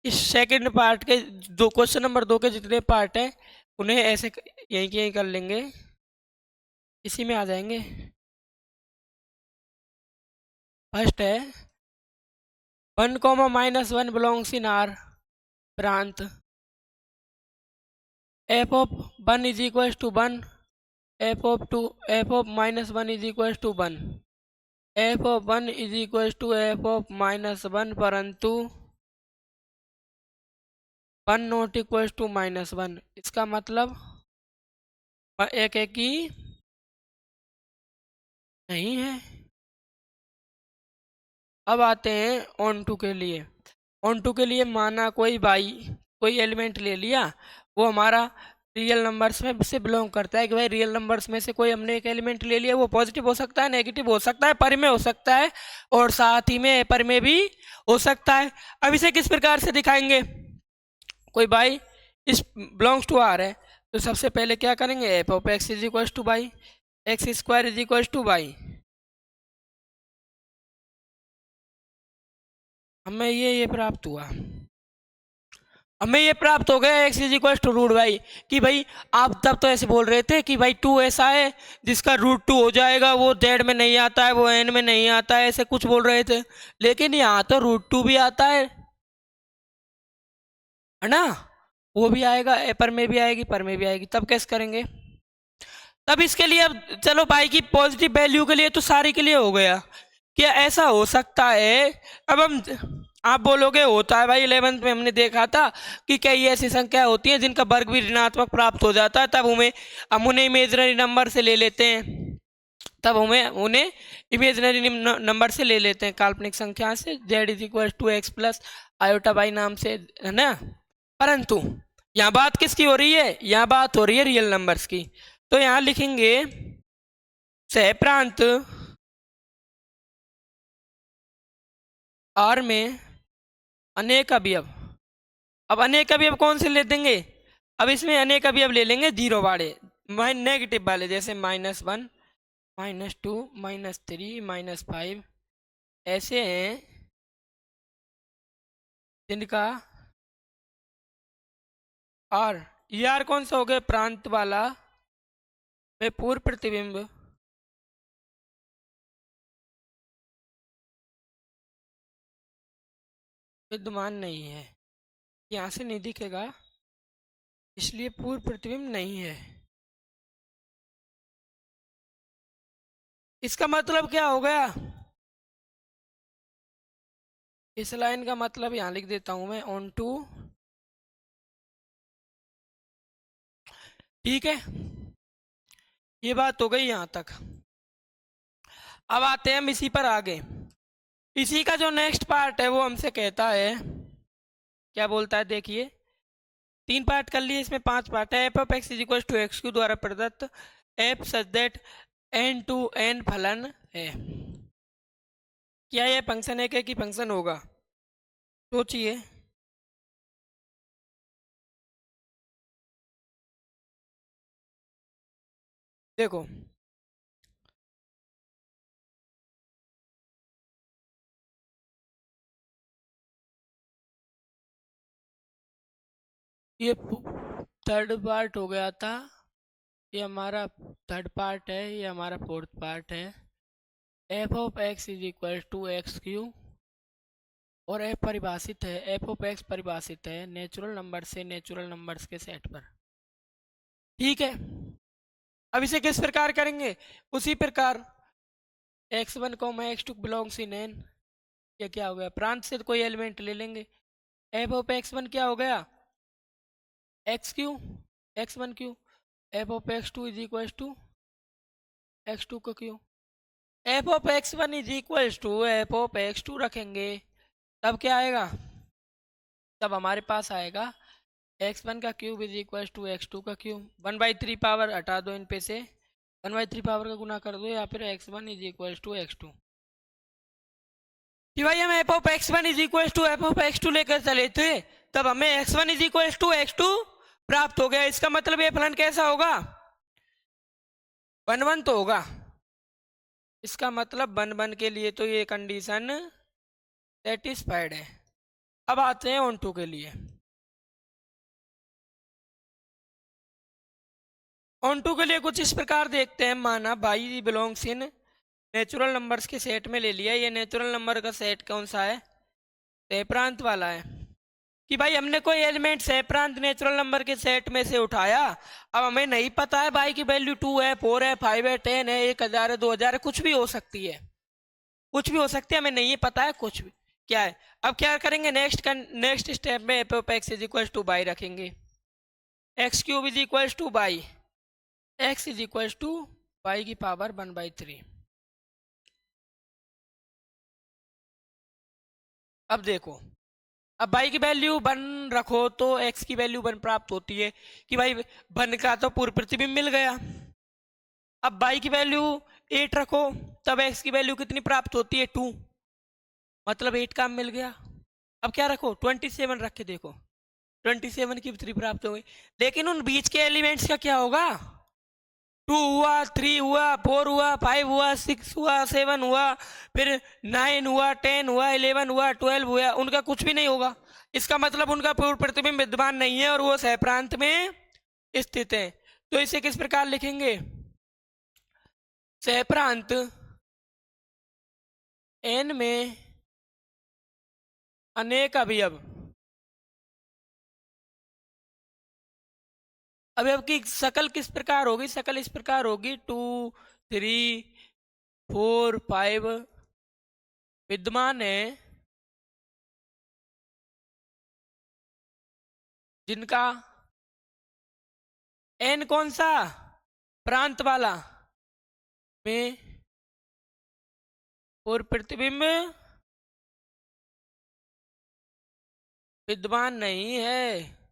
इस सेकंड पार्ट के दो क्वेश्चन नंबर 2 के जितने पार्ट हैं उन्हें ऐसे यहीं के यहीं कर लेंगे, इसी में आ जाएंगे। फर्स्ट है 1, -1 बिलोंग्स इन आर प्रांत f of 1 is equal to 1, f of -1 is equal to 1, f of 1 is equal to f of -1, परंतु 1 नॉट इक्वल टू -1। इसका मतलब एक एक ही नहीं है। अब आते हैं ऑन टू के लिए। ऑन टू के लिए माना कोई एलिमेंट ले लिया, वो हमारा रियल नंबर्स में से बिलोंग करता है कि भाई रियल नंबर्स में से कोई हमने एक एलिमेंट ले लिया, वो पॉजिटिव हो सकता है, नेगेटिव हो सकता है, पर में हो सकता है और साथ ही में पर में भी हो सकता है। अब इसे किस प्रकार से दिखाएंगे? कोई बाई इस बिलोंग्स टू आर है, तो सबसे पहले क्या करेंगे? F of x is equal to by x square is equal to y, हमें ये प्राप्त हुआ। हमें ये प्राप्त हो गया x is equal to root y, कि भाई आप तब तो ऐसे बोल रहे थे कि भाई 2 ऐसा है जिसका √2 हो जाएगा, वो जेड में नहीं आता है, वो एन में नहीं आता है, ऐसे कुछ बोल रहे थे। लेकिन यहाँ तो √2 भी आता है ना, वो भी आएगा, पर में भी आएगी, पर में भी आएगी। तब कैसे करेंगे? तब इसके लिए अब चलो भाई की पॉजिटिव वैल्यू के लिए तो सारी के लिए हो गया। क्या ऐसा हो सकता है? अब हम आप बोलोगे होता है भाई, 11th में हमने देखा था कि कई ऐसी संख्या होती हैं जिनका वर्ग भी ऋणात्मक प्राप्त हो जाता है, तब हम उन्हें इमेजनरी नंबर से ले लेते हैं, तब हमें उन्हें इमेजनरी नंबर से ले लेते हैं, काल्पनिक संख्या से, z is equal to x plus iota y नाम से, है ना। परंतु यहाँ बात किसकी हो रही है? यहाँ बात हो रही है रियल नंबर्स की। तो यहाँ लिखेंगे सह प्रांत आर में अनेक अवयव। अब अनेक अवयव कौन से ले देंगे? अब इसमें अनेक अवयव ले लेंगे जीरो वाले, नेगेटिव वाले, जैसे -1, -2, -3, -5, ऐसे हैं जिनका आर यार कौन सा हो गया प्रांत वाला में पूर्व प्रतिबिंब विद्यमान नहीं है, यहाँ से नहीं दिखेगा, इसलिए पूर्व प्रतिबिंब नहीं है। इसका मतलब क्या हो गया? इस लाइन का मतलब यहाँ लिख देता हूं मैं, ऑन टू। ठीक है, ये बात हो गई यहाँ तक। अब आते हैं हम इसी पर आगे। इसी का जो नेक्स्ट पार्ट है वो हमसे कहता है, क्या बोलता है देखिए। 3 पार्ट कर लिए, इसमें 5 पार्ट है। F of x is equal to x cube द्वारा प्रदत्त f such that N to N फलन है। क्या यह फंक्शन है कि फंक्शन होगा? सोचिए। देखो, ये थर्ड पार्ट हो गया था, ये हमारा थर्ड पार्ट है, ये हमारा फोर्थ पार्ट है। F of x is equal to x cube, और एफ परिभाषित है, एफ ऑफ एक्स परिभाषित है नेचुरल नंबर से नेचुरल नंबर्स के सेट पर। ठीक है, अब इसे किस प्रकार करेंगे? उसी प्रकार x one comma x two belongs in N, ये क्या हो गया? प्रांत से कोई एलिमेंट ले लेंगे। एफ ऑफ एक्स वन क्या हो गया? X cube, x one cube. F of x two is equal to x two का cube. F of x one is equal to f of x two रखेंगे, तब क्या आएगा? तब हमारे पास आएगा एक्स वन का cube is equal to x two का क्यूब। 1/3 पावर हटा दो इन पे से, 1/3 पावर का गुना कर दो, या फिर x one is equal to x two. कि भाई हम f of x one is equal to f of x two लेकर चले थे, तब हमें x one is equal to x two प्राप्त हो गया। इसका मतलब ये फलन कैसा होगा? 1 1 तो होगा। इसका मतलब 1 1 के लिए तो ये कंडीशन सेटिस्फाइड है। अब आते हैं ऑन टू के लिए। ऑन टू के लिए कुछ इस प्रकार देखते हैं। माना by belongs in natural numbers के सेट में ले लिया। ये नेचुरल नंबर का सेट कौन सा है? सह-प्रांत वाला है। कि भाई हमने कोई एलिमेंट सह-प्रांत नेचुरल नंबर के सेट में से उठाया। अब हमें नहीं पता है भाई की वैल्यू 2 है, 4 है, 5 है, 10 है, 1000 है, 2000 है, कुछ भी हो सकती है, कुछ भी हो सकती है, हमें नहीं पता है कुछ भी क्या है। अब क्या करेंगे? नेक्स्ट स्टेप में f of x is equal to y रखेंगे। X cube is equal to by x is equal to y की पावर 1/3। अब देखो, अब बाई की वैल्यू 1 रखो तो एक्स की वैल्यू 1 प्राप्त होती है। कि भाई 1 का तो पूर्व प्रतिबिंब मिल गया। अब बाई की वैल्यू 8 रखो, तब एक्स की वैल्यू कितनी प्राप्त होती है? 2, मतलब 8 का मिल गया। अब क्या रखो? 27 रख के देखो, 27 की 3 प्राप्त हो गई। लेकिन उन बीच के एलिमेंट्स का क्या होगा? 2 हुआ, 3 हुआ, 4 हुआ, 5 हुआ, 6 हुआ, 7 हुआ, फिर 9 हुआ, 10 हुआ, 11 हुआ, 12 हुआ, उनका कुछ भी नहीं होगा। इसका मतलब उनका पूर्व प्रतिबिंब विद्यमान नहीं है और वो सह-प्रांत में स्थित है। तो इसे किस प्रकार लिखेंगे? सह-प्रांत n में अनेक अवयव, अवयव की शकल किस प्रकार होगी? शकल इस प्रकार होगी, 2 3 4 5 विद्यमान है, जिनका n कौन सा? प्रांत वाला में पूर्व प्रतिबिंब विद्यमान नहीं है।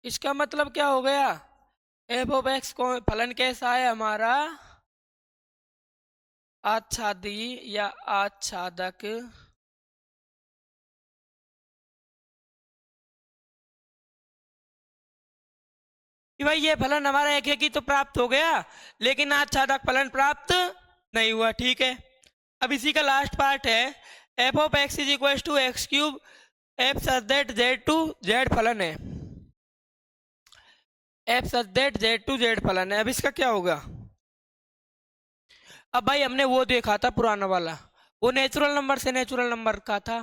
इसका मतलब क्या हो गया? एफ ऑफ एक्स को फलन कैसा है हमारा? आच्छादी या आच्छादक कि भाई ये फलन हमारा एक ही तो प्राप्त हो गया, लेकिन आच्छादक फलन प्राप्त नहीं हुआ। ठीक है, अब इसी का लास्ट पार्ट है। F of x is equal to x cube f such that Z to Z फलन है, f such that Z to Z फलन है। अब इसका क्या होगा? अब भाई हमने वो देखा था पुराना वाला, वो नेचुरल नंबर से नेचुरल नंबर का था,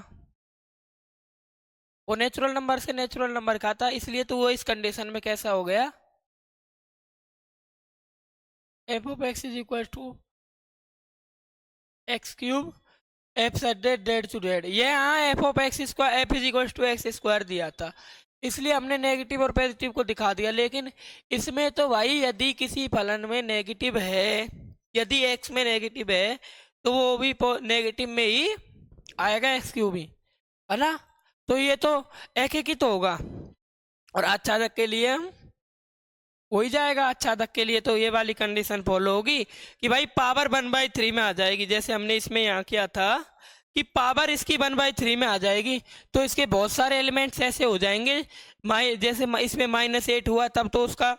वो नेचुरल नंबर से नेचुरल नंबर का था, इसलिए तो वो इस कंडीशन में कैसा हो गया, f of x is equal to x cube f such that Z to Z. ये हाँ f of x square f is equal to x square दिया था, इसलिए हमने नेगेटिव और पॉजिटिव को दिखा दिया। लेकिन इसमें तो भाई यदि किसी फलन में नेगेटिव है, यदि एक्स में नेगेटिव है तो वो भी नेगेटिव में ही आएगा, एक्स क्यूब ही, है ना। तो ये तो एक ही तो होगा, और आच्छादक के लिए हम हो ही जाएगा। आच्छादक के लिए तो ये वाली कंडीशन फॉलो होगी कि भाई पावर 1/3 में आ जाएगी, जैसे हमने इसमें यहाँ किया था कि पावर इसकी 1/3 में आ जाएगी। तो इसके बहुत सारे एलिमेंट्स ऐसे हो जाएंगे, जैसे इसमें -8 हुआ तब तो उसका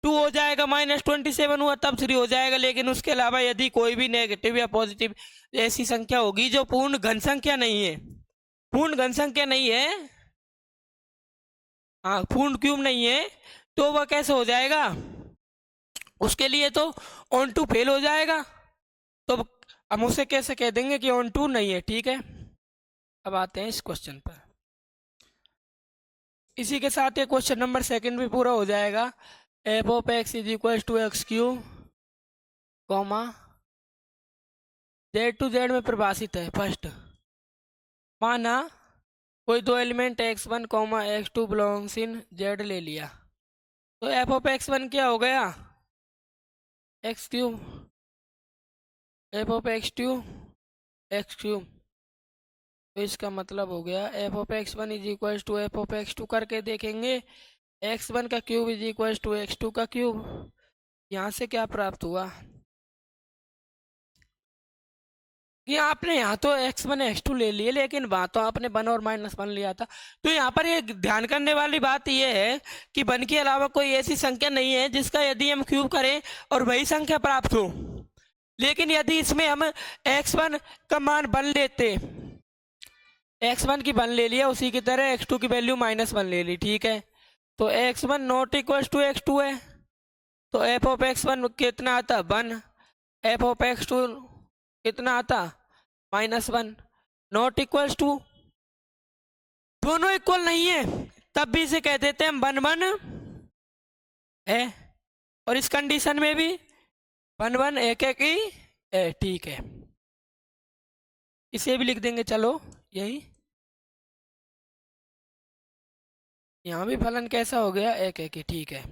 2 हो जाएगा, -27 हुआ तब 3 हो जाएगा। लेकिन उसके अलावा यदि कोई भी नेगेटिव या पॉजिटिव ऐसी संख्या होगी जो पूर्ण घन संख्या नहीं है, पूर्ण घन संख्या नहीं है, हाँ पूर्ण क्यूब नहीं है, तो वह कैसे हो जाएगा, उसके लिए तो ऑन टू फेल हो जाएगा। तो हम उसे कैसे कह देंगे कि ऑन टू नहीं है, ठीक है। अब आते हैं इस क्वेश्चन पर, इसी के साथ ये क्वेश्चन नंबर 2 भी पूरा हो जाएगा। F of x is equal to x cube comma Z to Z में परिभाषित है। फर्स्ट माना कोई दो element x1 comma x2 belongs in Z ले लिया, तो एफ ऑफ x1 क्या हो गया, x cube, f of x2 x cube. तो इसका मतलब हो गया f of x1 is equal to f of x2 करके देखेंगे, x1 का cube is equal to x2 का क्यूब। यहाँ से क्या प्राप्त हुआ कि आपने यहाँ तो x1 x2 ले लिए, लेकिन वहाँ तो आपने 1 और -1 लिया था। तो यहाँ पर ये ध्यान करने वाली बात ये है कि 1 के अलावा कोई ऐसी संख्या नहीं है जिसका यदि हम क्यूब करें और वही संख्या प्राप्त हो। लेकिन यदि इसमें हम x1 का मान 1 लेते, x1 की 1 ले लिया, उसी की तरह x2 की वैल्यू -1 ले ली, ठीक है। तो x1 not equal to x2 है, तो एफ ऑफ x1 कितना आता 1, एफ ऑफ x2 कितना आता -1, नॉट इक्वल टू, दोनों इक्वल नहीं है तब भी इसे कह देते हैं हम 1 1 है, और इस कंडीशन में भी 1 1 एक एक ही है, ठीक है। इसे भी लिख देंगे, चलो यही, यहाँ भी फलन कैसा हो गया, एक एक ही, ठीक है।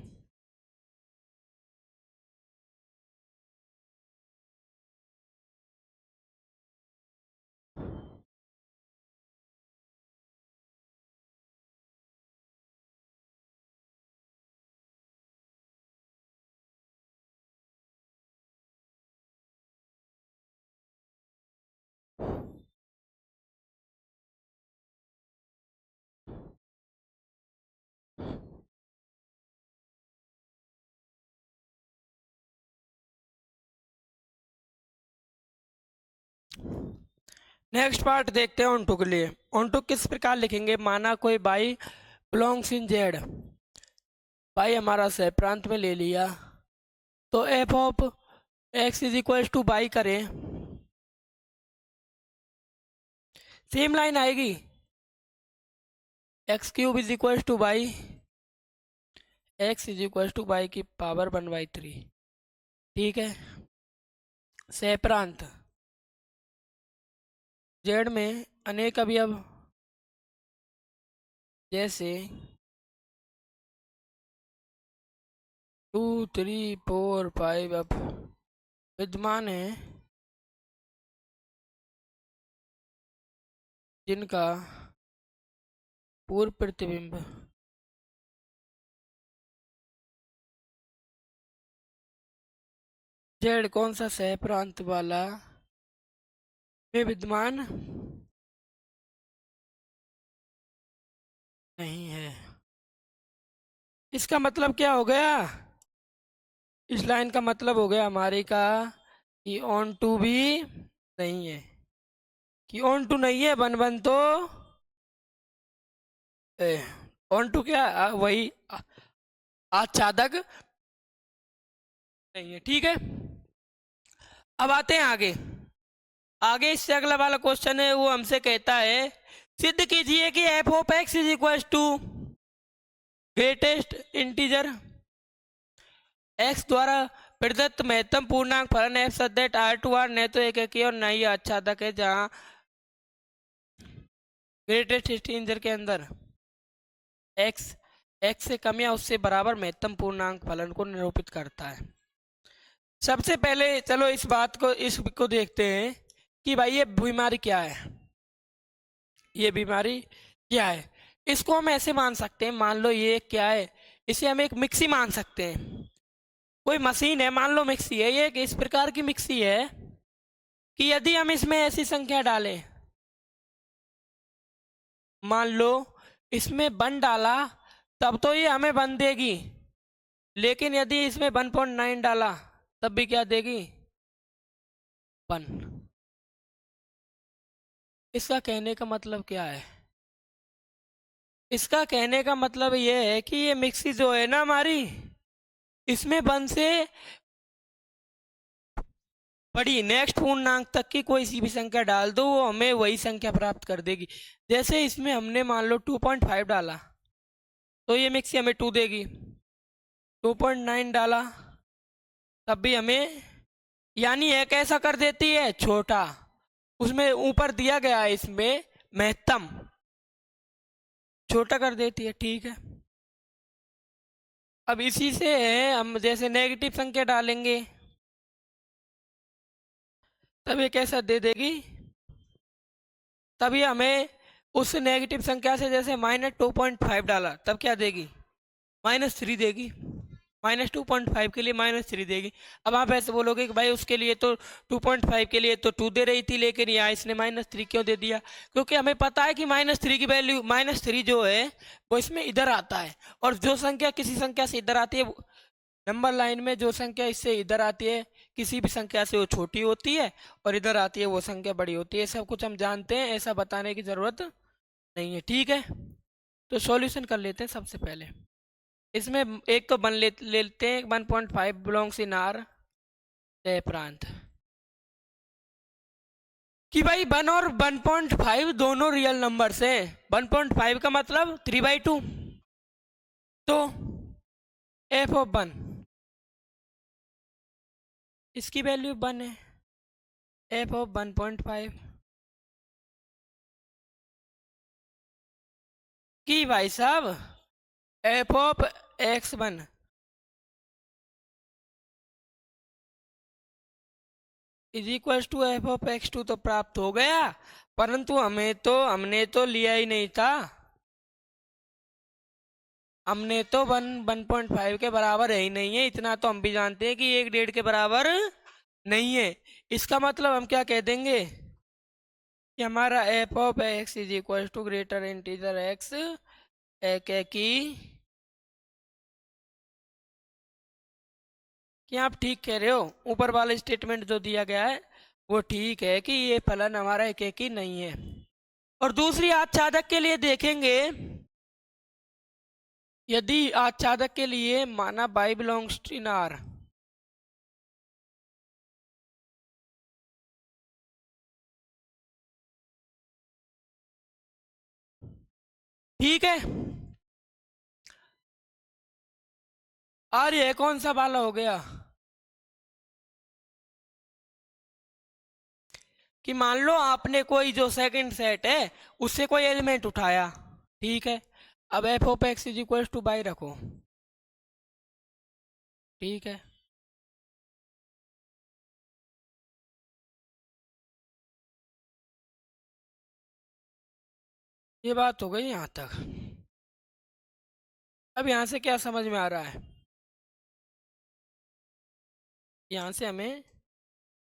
नेक्स्ट पार्ट देखते हैं ऑन टू के लिए। ऑन टू किस प्रकार लिखेंगे, माना कोई y belongs in Z, by हमारा सह प्रांत में ले लिया, तो f of x is equal to by करें, सेम लाइन आएगी, x cube is equal to by x is equal to y की पावर 1/3, ठीक है। सह प्रांत जेड में अनेक अवयव जैसे 2 3 4 5 अब विद्यमान है, जिनका पूर्व प्रतिबिंब जेड कौन सा सह प्रांत वाला में विद्यमान नहीं है। इसका मतलब क्या हो गया, इस लाइन का मतलब हो गया हमारे का कि ऑन टू भी नहीं है, कि ऑन टू नहीं है, 1 1 तो ऑन टू क्या वही आच्छादक नहीं है। ठीक है, अब आते हैं आगे। आगे इससे अगला वाला क्वेश्चन है, वो हमसे कहता है सिद्ध कीजिए कि F of x is equal to greatest integer x द्वारा प्रदत्त महत्तम पूर्णांक फलन F such that R to R न तो एक ही और न ही आच्छादक है, जहां ग्रेटेस्ट इंटीजर के अंदर एक्स एक्स से कम या उससे बराबर महत्तम पूर्णांक फलन को निरूपित करता है। सबसे पहले चलो इसको देखते हैं कि भाई ये बीमारी क्या है। ये बीमारी क्या है, इसको हम ऐसे मान सकते हैं, मान लो ये क्या है, इसे हम एक मिक्सी मान सकते हैं। कोई मशीन है, मान लो मिक्सी है, ये इस प्रकार की मिक्सी है कि यदि हम इसमें ऐसी संख्या डालें, मान लो इसमें 1 डाला तब तो ये हमें 1 देगी, लेकिन यदि इसमें 1.9 डाला तब भी क्या देगी, 1। इसका कहने का मतलब क्या है, इसका कहने का मतलब ये है कि ये मिक्सी जो है ना हमारी, इसमें 1 से बड़ी नेक्स्ट पूर्णांक तक की कोई सी भी संख्या डाल दो, वो हमें वही संख्या प्राप्त कर देगी। जैसे इसमें हमने मान लो 2.5 डाला तो ये मिक्सी हमें 2 देगी, 2.9 डाला तब भी हमें, यानी एक ऐसा कर देती है छोटा, उसमें ऊपर दिया गया है इसमें महत्तम, छोटा कर देती है। ठीक है, अब इसी से हम जैसे नेगेटिव संख्या डालेंगे तब ये कैसा दे देगी, तभी हमें उस नेगेटिव संख्या से जैसे -2.5 डाला तब क्या देगी, -3 देगी, -2.5 के लिए -3 देगी। अब आप ऐसे बोलोगे कि भाई उसके लिए तो 2.5 के लिए तो 2 दे रही थी, लेकिन यहाँ इसने -3 क्यों दे दिया, क्योंकि हमें पता है कि -3 की वैल्यू, -3 जो है वो इसमें इधर आता है, और जो संख्या किसी संख्या से इधर आती है, नंबर लाइन में जो संख्या इससे इधर आती है किसी भी संख्या से वो छोटी होती है, और इधर आती है वो संख्या बड़ी होती है। सब कुछ हम जानते हैं, ऐसा बताने की जरूरत नहीं है। ठीक है, तो सॉल्यूशन कर लेते हैं। सबसे पहले इसमें एक तो लेते हैं 1.5 बिलोंग्स इन आर तय प्रांत, कि भाई 1 और 1.5 दोनों रियल नंबर्स हैं। 1.5 का मतलब 3/2, तो एफ ऑफ 1 इसकी वैल्यू 1 है, एफ ऑफ 1.5 की भाई साहब f of x1 is equal to f of x2 तो प्राप्त हो गया, परंतु हमने तो लिया ही नहीं था, हमने तो 1.5 के बराबर है ही नहीं है, इतना तो हम भी जानते हैं कि 1.5 के बराबर नहीं है। इसका मतलब हम क्या कह देंगे कि हमारा f of x is equal to greater integer x एक है कि आप ठीक कह रहे हो, ऊपर वाला स्टेटमेंट जो दिया गया है वो ठीक है कि ये फलन हमारा एक ही नहीं है। और दूसरी आच्छादक के लिए देखेंगे, यदि आच्छादक के लिए माना बाई बिलोंग्स इन आर, ठीक है, और ये कौन सा वाला हो गया कि मान लो आपने कोई जो सेकंड सेट है उससे कोई एलिमेंट उठाया, ठीक है, अब F of x is equal to y रखो, ठीक है, ये बात हो गई यहाँ तक। अब यहाँ से क्या समझ में आ रहा है, यहाँ से हमें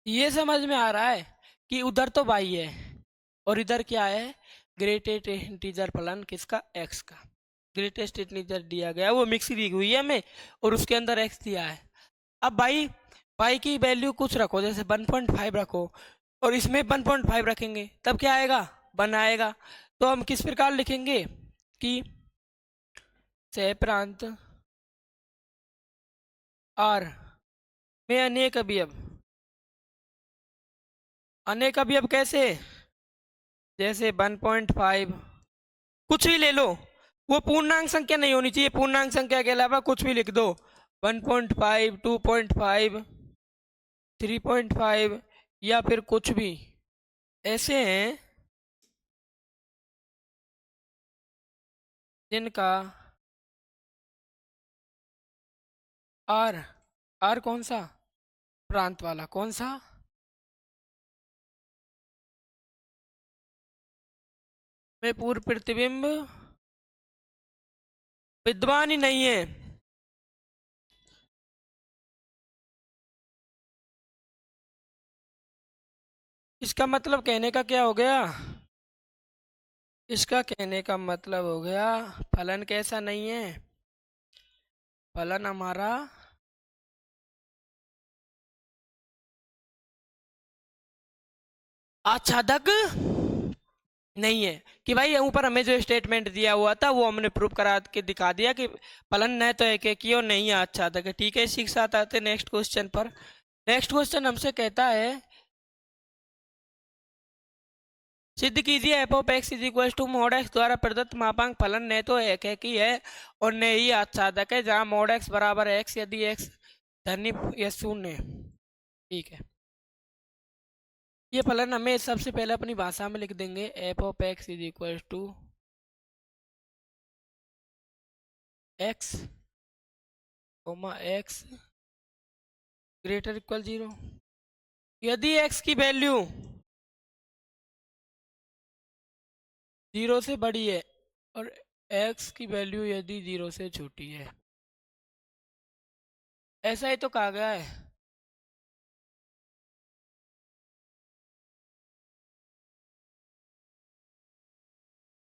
ये समझ में आ रहा है कि उधर तो y है और इधर क्या है, ग्रेटेस्ट इंटीजर फलन किसका, x का। ग्रेटेस्ट इंटीजर दिया गया, वो मिक्स दी हुई है हमें, और उसके अंदर x दिया है। अब भाई y की वैल्यू कुछ रखो, जैसे 1.5 रखो, और इसमें 1.5 रखेंगे तब क्या आएगा, 1 आएगा। तो हम किस प्रकार लिखेंगे कि सह प्रांत आर में अनेक अवयव। अनेक अवयव कैसे? जैसे 1.5, कुछ भी ले लो, वो पूर्णांक संख्या नहीं होनी चाहिए, पूर्णांक संख्या के अलावा कुछ भी लिख दो। 1.5, 2.5, 3.5 या फिर कुछ भी ऐसे हैं जिनका आर, आर कौन सा? प्रांत वाला। कौन सा? में पूर्व प्रतिबिंब विद्वान ही नहीं है। इसका मतलब कहने का क्या हो गया? इसका कहने का मतलब हो गया फलन कैसा नहीं है, फलन हमारा आच्छादक नहीं है। कि भाई ऊपर हमें जो स्टेटमेंट दिया हुआ था वो हमने प्रूव करा के दिखा दिया कि फलन न तो एक एक ही और नहीं है आच्छादक है। ठीक है, इसी के साथ आते नेक्स्ट क्वेश्चन पर। नेक्स्ट क्वेश्चन हमसे कहता है सिद्ध कीजिए f of x is equal to mod x द्वारा प्रदत्त मापांक फलन न तो एक ही है और न ही आच्छादक है जहाँ मॉड एक्स बराबर एक्स यदि एक्स धनी या शून्य है। ठीक है, ये फलन हमें सबसे पहले अपनी भाषा में लिख देंगे। F of x is equal to x comma x greater equal 0 यदि एक्स की वैल्यू 0 से बड़ी है और एक्स की वैल्यू यदि 0 से छोटी है। ऐसा ही तो कहा गया है।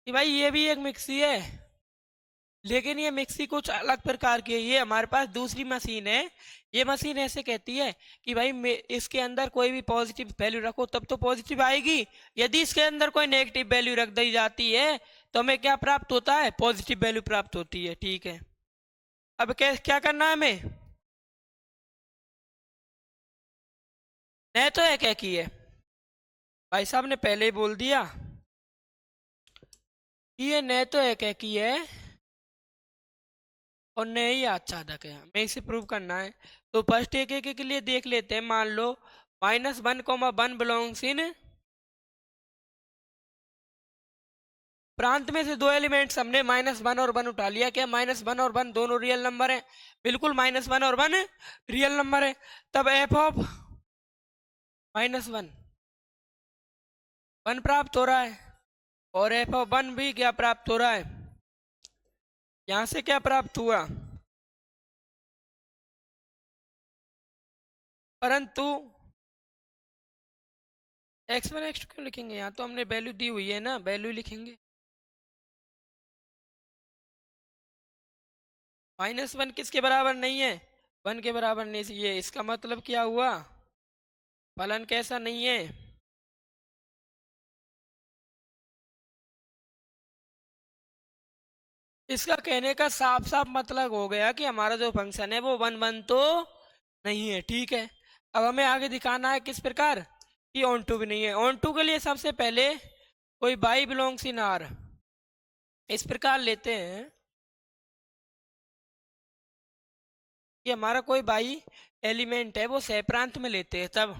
कि भाई ये भी एक मिक्सी है, लेकिन ये मिक्सी कुछ अलग प्रकार की है। ये हमारे पास दूसरी मशीन है। ये मशीन ऐसे कहती है कि भाई इसके अंदर कोई भी पॉजिटिव वैल्यू रखो तब तो पॉजिटिव आएगी, यदि इसके अंदर कोई नेगेटिव वैल्यू रख दी जाती है तो हमें क्या प्राप्त होता है? पॉजिटिव वैल्यू प्राप्त होती है। ठीक है, अब क्या क्या करना है हमें? नहीं तो एक ही है। भाई साहब ने पहले ही बोल दिया कि ये न तो एक ही है और न ही आच्छादक है, हमें इसे प्रूव करना है। तो फर्स्ट एक के लिए देख लेते हैं। मान लो -1, 1 बिलोंग्स इन प्रांत में से दो एलिमेंट्स हमने -1 और 1 उठा लिया। क्या -1 और 1 दोनों रियल नंबर है? बिल्कुल, -1 और 1 रियल नंबर है। तब एफ ऑफ -1 1 प्राप्त हो रहा है और एफ ऑफ 1 भी क्या प्राप्त हो रहा है? यहां से क्या प्राप्त हुआ? परंतु x1 x2 क्यों लिखेंगे? यहाँ तो हमने वैल्यू दी हुई है ना, वैल्यू लिखेंगे। -1 किसके बराबर नहीं है? 1 के बराबर नहीं चाहिए। इसका मतलब क्या हुआ? फलन कैसा नहीं है? इसका कहने का साफ साफ मतलब हो गया कि हमारा जो फंक्शन है वो 1 1 तो नहीं है। ठीक है, अब हमें आगे दिखाना है किस प्रकार कि ऑन टू भी नहीं है। ऑन टू के लिए सबसे पहले कोई बाई बिलोंग्स इन आर इस प्रकार लेते हैं कि हमारा कोई बाई एलिमेंट है वो सह प्रांत में लेते हैं। तब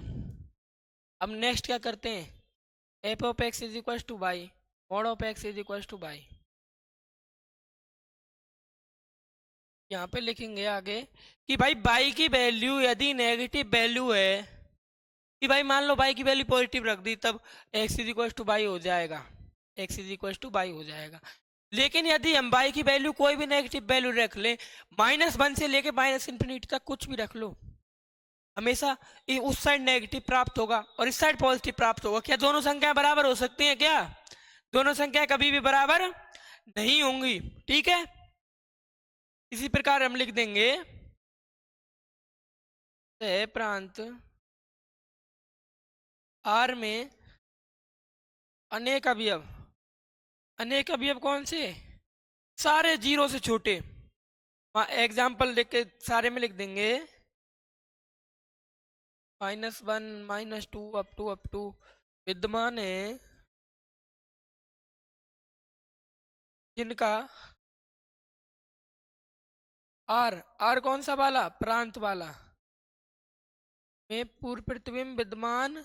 अब नेक्स्ट क्या करते हैं? F of x is equal to by mod of x is equal to by. यहाँ पे लिखेंगे आगे कि भाई बाई की वैल्यू यदि नेगेटिव वैल्यू है, कि भाई मान लो बाई की वैल्यू पॉजिटिव रख दी, तब x is equal to by हो जाएगा। X is equal to by हो जाएगा। लेकिन यदि हम बाई की वैल्यू कोई भी नेगेटिव वैल्यू रख ले, -1 से लेके -∞ तक कुछ भी रख लो, हमेशा उस साइड नेगेटिव प्राप्त होगा और इस साइड पॉजिटिव प्राप्त होगा। क्या दोनों संख्याएं बराबर हो सकती हैं? क्या दोनों संख्याएं कभी भी बराबर नहीं होंगी। ठीक है, इसी प्रकार हम लिख देंगे सह प्रांत आर में अनेक अवयव। अनेक अवयव कौन से? सारे 0 से छोटे। एग्जाम्पल लिख के सारे में लिख देंगे। -1 -2 अप टू विद्यमान है जिनका आर आर कौन सा वाला, प्रांत वाला, में पूर्व प्रतिबिंब विद्यमान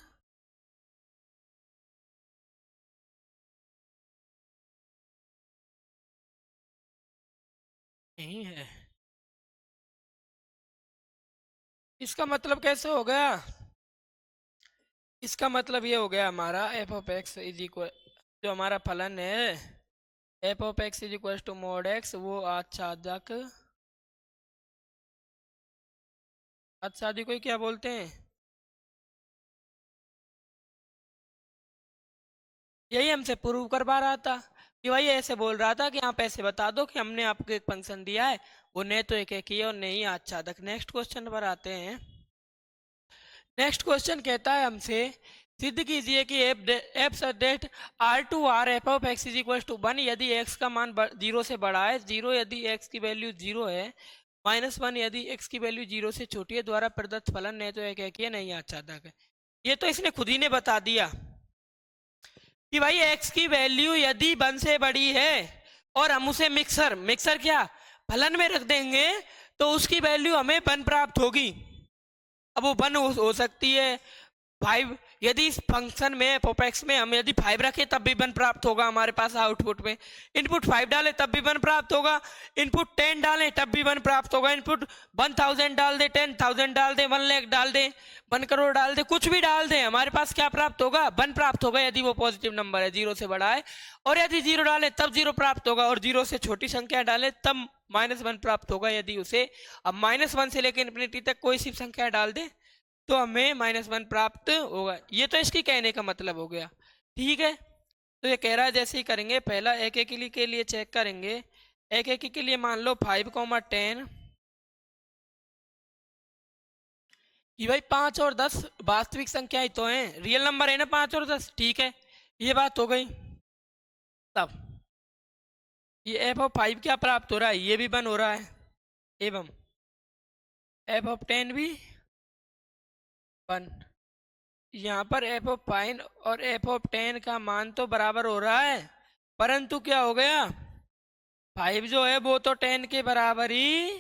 नहीं है। इसका मतलब कैसे हो गया? इसका मतलब ये हो गया हमारा f of x is equal, जो हमारा फलन है F of x is equal to mod x, वो आच्छादक, आच्छादित को क्या बोलते हैं? यही हमसे प्रूव करवा रहा था कि भाई ऐसे बोल रहा था कि आप ऐसे बता दो कि हमने आपको एक फंक्शन दिया है, वो न तो एक ही है और नहीं आच्छादक। नेक्स्ट क्वेश्चन पर आते हैं। नेक्स्ट क्वेश्चन कहता है हमसे सिद्ध कीजिए कि f such that R to R f of x is equal to 1 यदि एक्स का मान 0 से बड़ा है, 0 यदि एक्स की वैल्यू 0 है, -1 यदि एक्स की वैल्यू 0 से छोटी है, द्वारा प्रदत्त फलन नहीं तो एक ही है नहीं आच्छादक है। ये तो इसने खुद ही ने बता दिया कि भाई एक्स की वैल्यू यदि 1 से बड़ी है और हम उसे मिक्सर मिक्सर क्या फलन में रख देंगे तो उसकी वैल्यू हमें 1 प्राप्त होगी। अब वो 1 हो सकती है 5, यदि इस फंक्शन में एफ ऑफ एक्स में हम यदि 5 रखें तब भी 1 प्राप्त होगा हमारे पास आउटपुट में। इनपुट 5 डालें तब भी 1 प्राप्त होगा, इनपुट 10 डालें तब भी 1 प्राप्त होगा, इनपुट 1000 डाल दे, 10,000 डाल दे, 1 लाख डाल दे, 1 करोड़ डाल दे, कुछ भी डाल दे, हमारे पास क्या प्राप्त होगा? 1 प्राप्त होगा यदि वो पॉजिटिव नंबर है, 0 से बड़ा है। और यदि 0 डाले तब 0 प्राप्त होगा, और 0 से छोटी संख्या डाले तब -1 प्राप्त होगा यदि उसे, अब -1 से लेकर इन्फिनिटी तक कोई सी संख्या डाल दे तो हमें -1 प्राप्त होगा। ये तो इसकी कहने का मतलब हो गया। ठीक है, तो ये कह रहा है जैसे ही करेंगे, पहला एक एक के लिए चेक करेंगे। एक एक के लिए मान लो 5,10 कि भाई 5 और 10 वास्तविक संख्याएं तो हैं, रियल नंबर है ना 5 और 10। ठीक है, ये बात हो गई। तब ये एफ ऑफ 5 क्या प्राप्त हो रहा है? ये भी 1 हो रहा है, एवं एफ ऑफ 10 भी 1। यहाँ पर एफ ऑफ 5 और एफ ऑफ 10 का मान तो बराबर हो रहा है, परंतु क्या हो गया? 5 जो है वो तो 10 के बराबर ही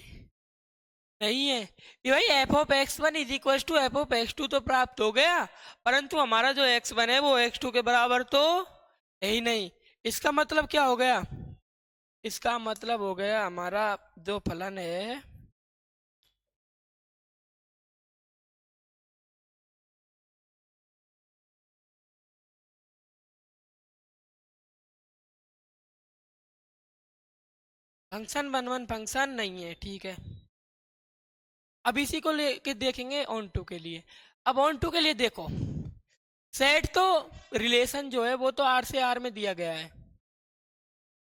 नहीं है। ये भाई f of x1 is equal to f of x2 तो प्राप्त हो गया, परंतु हमारा जो x1 है वो x2 के बराबर तो है ही नहीं। इसका मतलब क्या हो गया? इसका मतलब हो गया हमारा जो फलन है फंक्शन 1 फंक्शन नहीं है। ठीक है, अब इसी को लेके देखेंगे ऑन टू के लिए। अब ऑन टू के लिए देखो, सेट तो रिलेशन जो है वो तो आर से आर में दिया गया है,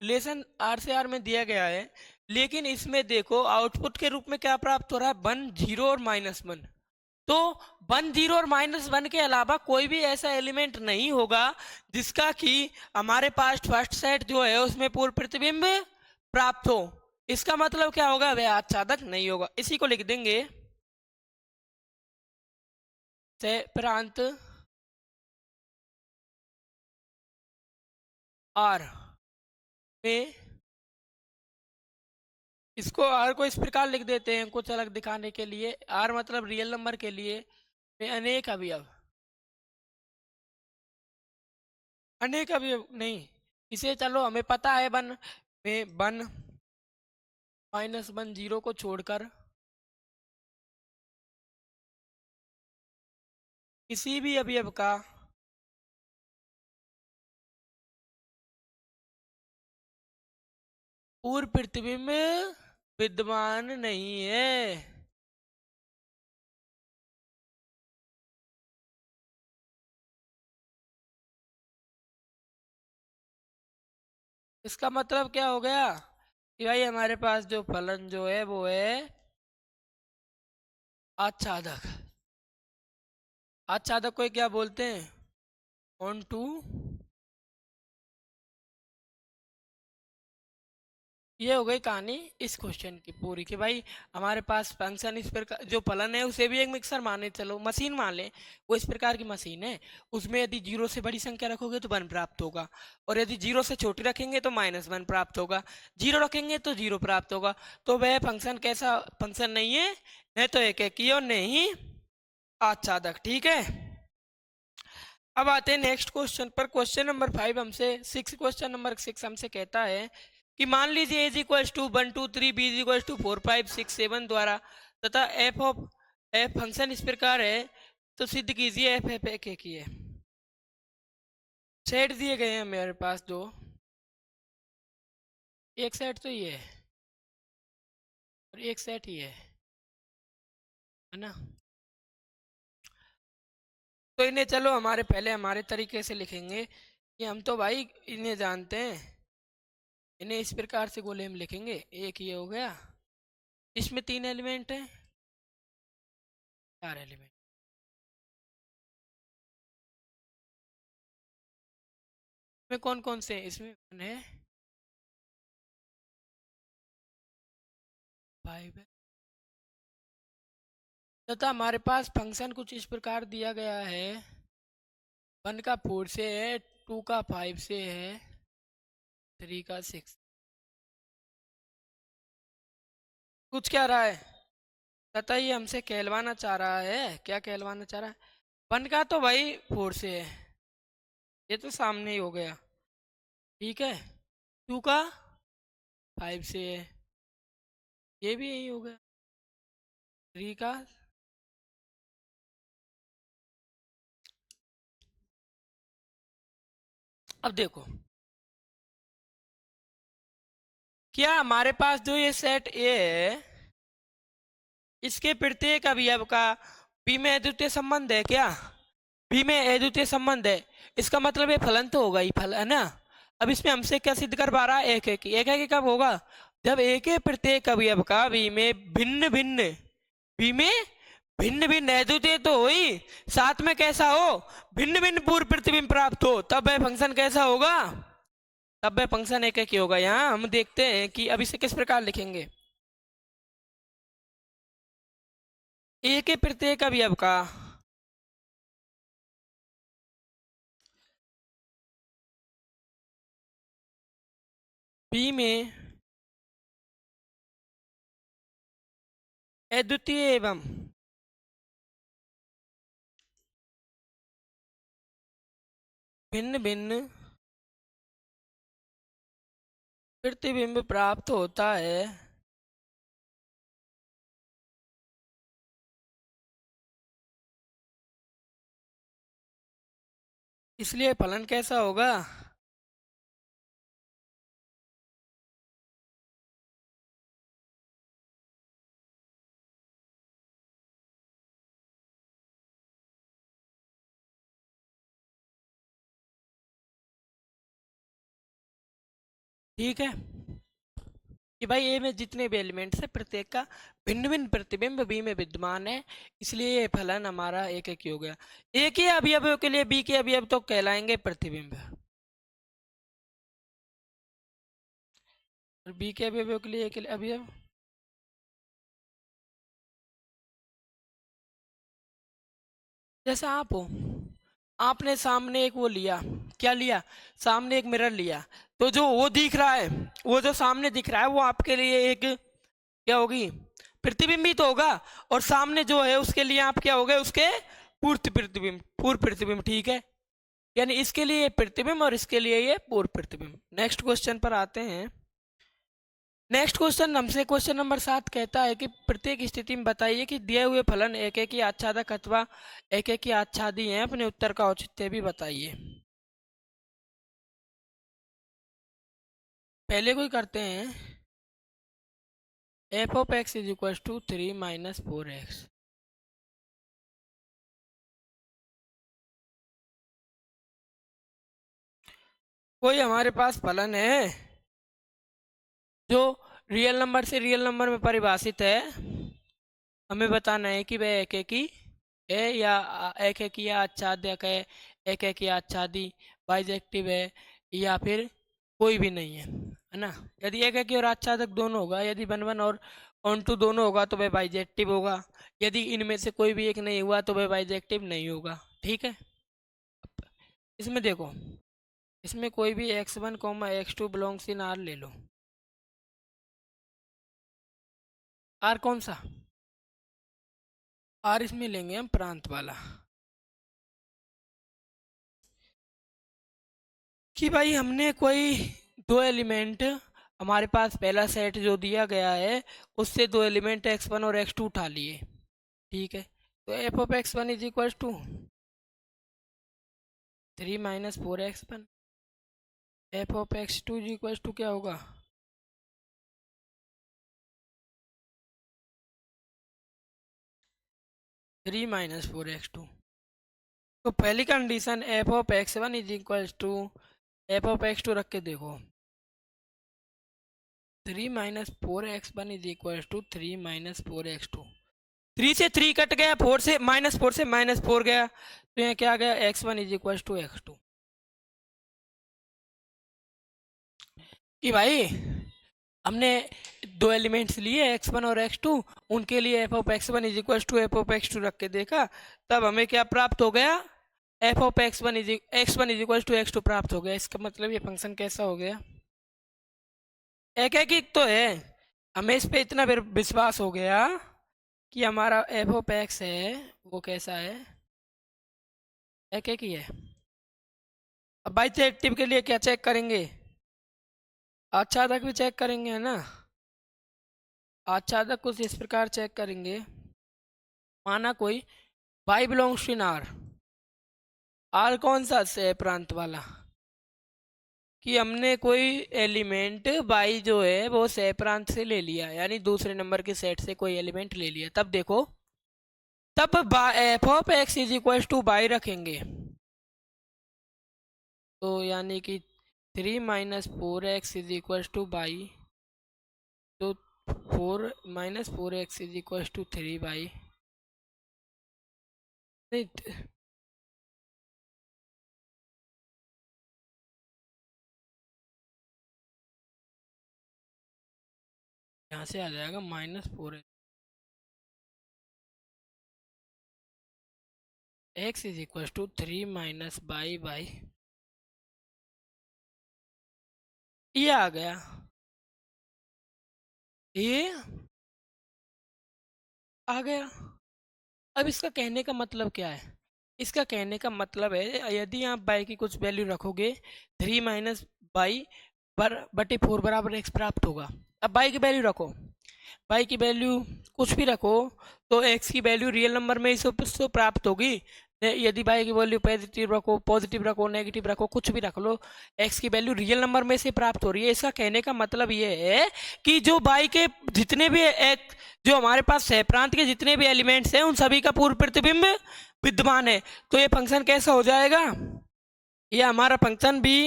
रिलेशन आर से आर में दिया गया है, लेकिन इसमें देखो आउटपुट के रूप में क्या प्राप्त हो रहा है? 1 0 और -1। तो 1 0 और -1 के अलावा कोई भी ऐसा एलिमेंट नहीं होगा जिसका कि हमारे पास फर्स्ट सेट जो है उसमें पूर्ण प्रतिबिंब प्राप्त हो। इसका मतलब क्या होगा? वह आच्छादक नहीं होगा। इसी को लिख देंगे से प्रांत आर में, इसको आर को इस प्रकार लिख देते हैं कुछ अलग दिखाने के लिए। आर मतलब रियल नंबर के लिए में अनेक अवयव, अनेक अवयव नहीं, इसे चलो हमें पता है 1 में 1 -1 0 को छोड़कर किसी भी अवयव का पूर्व प्रतिबिंब विद्यमान नहीं है। इसका मतलब क्या हो गया कि भाई हमारे पास जो फलन जो है वो है आच्छादक। आच्छादक को क्या बोलते हैं? ऑन टू ये हो गई कहानी इस क्वेश्चन की पूरी कि भाई हमारे पास फंक्शन इस प्रकार जो फलन है उसे भी एक मिक्सर माने चलो मशीन मान लें। वो इस प्रकार की मशीन है। उसमें यदि जीरो से बड़ी संख्या रखोगे तो वन प्राप्त होगा और यदि जीरो से छोटी रखेंगे तो माइनस वन प्राप्त होगा। जीरो रखेंगे तो जीरो प्राप्त होगा। तो वह फंक्शन कैसा फंक्शन नहीं है, नहीं तो एक एक और नहीं आच्छादक। ठीक है, अब आते हैं नेक्स्ट क्वेश्चन पर। क्वेश्चन नंबर 5 हमसे क्वेश्चन नंबर 6 हमसे कहता है कि मान लीजिए a equal to 1 2 3 b equal to 4 5 6 7 द्वारा तथा एफ फंक्शन इस प्रकार है तो सिद्ध कीजिए एफ एफ एक ही है। सेट दिए गए हैं मेरे पास दो, एक सेट तो ये है और एक सेट ही है ना। तो इन्हें चलो हमारे पहले हमारे तरीके से लिखेंगे कि हम तो भाई इन्हें जानते हैं। इन्हें इस प्रकार से गोले में लिखेंगे। एक ये हो गया, इसमें 3 एलिमेंट हैं, 4 एलिमेंट। इसमें कौन कौन से हैं? इसमें 1 है, 5 है तथा हमारे पास फंक्शन कुछ इस प्रकार दिया गया है। 1 का 4 से है, 2 का 5 से है, 3 का 6। कुछ क्या रहा है तथा ये हमसे कहलवाना चाह रहा है। क्या कहलवाना चाह रहा है? 1 का तो भाई 4 से है, ये तो सामने ही हो गया। ठीक है, 2 का 5 से है, ये भी यही हो गया। 3 का अब देखो क्या हमारे पास जो ये सेट ए है इसके प्रत्येक अवयव का बी में अद्वितीय संबंध है क्या? बी में अद्वितीय संबंध है, इसका मतलब ये फलन तो होगा ही, फल है ना। अब इसमें हमसे क्या सिद्ध कर पा रहा है? एक एक एक एक कब होगा? जब एक प्रत्येक अवयव का बी में भिन्न भिन्न, बी में भिन्न भिन्न अद्वितीय तो हो ही, साथ में कैसा हो? भिन्न भिन्न पूर्व प्रतिबिंब प्राप्त हो, तब वह फंक्शन कैसा होगा? तब वह फंक्शन एक ही होगा। यहाँ हम देखते हैं कि अब इसे किस प्रकार लिखेंगे। ए के प्रत्येक अवयव का बी में अद्वितीय एवं भिन्न भिन्न प्रतिबिंब प्राप्त होता है, इसलिए फलन कैसा होगा? ठीक है कि भाई ए में जितने भी एलिमेंट्स है प्रत्येक का भिन्न भिन्न प्रतिबिंब बी में विद्यमान है, इसलिए ये फलन हमारा एक एक ही हो गया। एक ही अवयव के लिए बी के अवयव तो कहलाएंगे प्रतिबिंब और बी के अवयव के लिए एक अवयव। जैसे आप हो, आपने सामने एक वो लिया, क्या लिया? सामने एक मिरर लिया, तो जो वो दिख रहा है, वो जो सामने दिख रहा है वो आपके लिए एक क्या होगी? प्रतिबिंब ही तो होगा। और सामने जो है उसके लिए आप क्या हो गए? उसके पूर्व प्रतिबिंब, पूर्व प्रतिबिंब। ठीक है, यानी इसके लिए ये प्रतिबिंब और इसके लिए ये पूर्व प्रतिबिंब। नेक्स्ट क्वेश्चन पर आते हैं। नेक्स्ट क्वेश्चन हमसे क्वेश्चन नंबर 7 कहता है कि प्रत्येक स्थिति में बताइए कि दिए हुए फलन एक एक ही आच्छादक अथवा एक एक ही आच्छादी हैं। अपने उत्तर का औचित्य भी बताइए। पहले कोई करते हैं। F of x is equal to 3 minus 4x। कोई हमारे पास फलन है जो रियल नंबर से रियल नंबर में परिभाषित है। हमें बताना है कि वह एक एक ही है या एक एक ही आच्छादक है, एक एक ही आच्छादी बाइजेक्टिव है या फिर कोई भी नहीं है ना। यदि एक एक और आच्छादक दोनों होगा, यदि वन वन और ऑन टू दोनों होगा तो वह बाइजेक्टिव होगा। यदि इनमें से कोई भी एक नहीं हुआ तो वह बाइजेक्टिव नहीं होगा। ठीक है। इसमें देखो, इसमें कोई भी x1 x2 belongs in are ले लो। आर कौन सा? आर इसमें लेंगे हम प्रांत वाला, कि भाई हमने कोई दो एलिमेंट, हमारे पास पहला सेट जो दिया गया है उससे दो एलिमेंट x1 और x2 उठा लिए। ठीक है। तो f of x1 is equal to 3 - 4x1। F of x2 is equal to क्या होगा? 3 - 4x2। तो पहली condition f of x1 is equal to f of x2 रख के देखो। 3 - 4x1 is equal to 3 - 4x2। 3 से 3 कट गया, 4 से -4 गया, तो यहाँ क्या आ गया? x1 is equal to x2। कि भाई हमने दो एलिमेंट्स लिए x1 और x2, उनके लिए f of x1 is equal to f of x2 रख के देखा, तब हमें क्या प्राप्त हो गया? F of x1 is equal to x2 प्राप्त हो गया। इसका मतलब ये फंक्शन कैसा हो गया? एक एक ही तो है। हमें इस पे इतना विश्वास हो गया कि हमारा एफ ऑफ एक्स है वो कैसा है? एक एक ही है। अब बाइजेक्टिव के लिए क्या चेक करेंगे? आच्छादक भी चेक करेंगे, है ना। आच्छादक कुछ इस प्रकार चेक करेंगे। माना कोई y belongs in R. R कौन सा है? प्रांत वाला। कि हमने कोई एलिमेंट बाई जो है वो सह प्रांत से ले लिया, यानी दूसरे नंबर के सेट से कोई एलिमेंट ले लिया। तब देखो, तब f of x is equal to y रखेंगे, तो यानी कि 3 - 4x is equal to by, तो 4 - 4x is equal to 3 by. नहीं, यहाँ से आ जाएगा -4x x is equal to 3 - y. ये आ गया। ये आ गया। अब इसका कहने का मतलब क्या है? इसका कहने का मतलब है, यदि आप बाई की कुछ वैल्यू रखोगे, 3 - बाई बटे 4 बराबर एक्स प्राप्त होगा। अब बाई की वैल्यू रखो, बाई की वैल्यू कुछ भी रखो, तो एक्स की वैल्यू रियल नंबर में ही तो प्राप्त होगी। यदि बाई की वैल्यू पॉजिटिव रखो, नेगेटिव रखो, कुछ भी रख लो, एक्स की वैल्यू रियल नंबर में से प्राप्त हो रही है। इसका कहने का मतलब ये है कि जो बाई के जितने भी एक जो हमारे पास सह प्रांत के जितने भी एलिमेंट्स हैं उन सभी का पूर्व प्रतिबिंब विद्यमान है। तो ये फंक्शन कैसा हो जाएगा? ये हमारा फंक्शन भी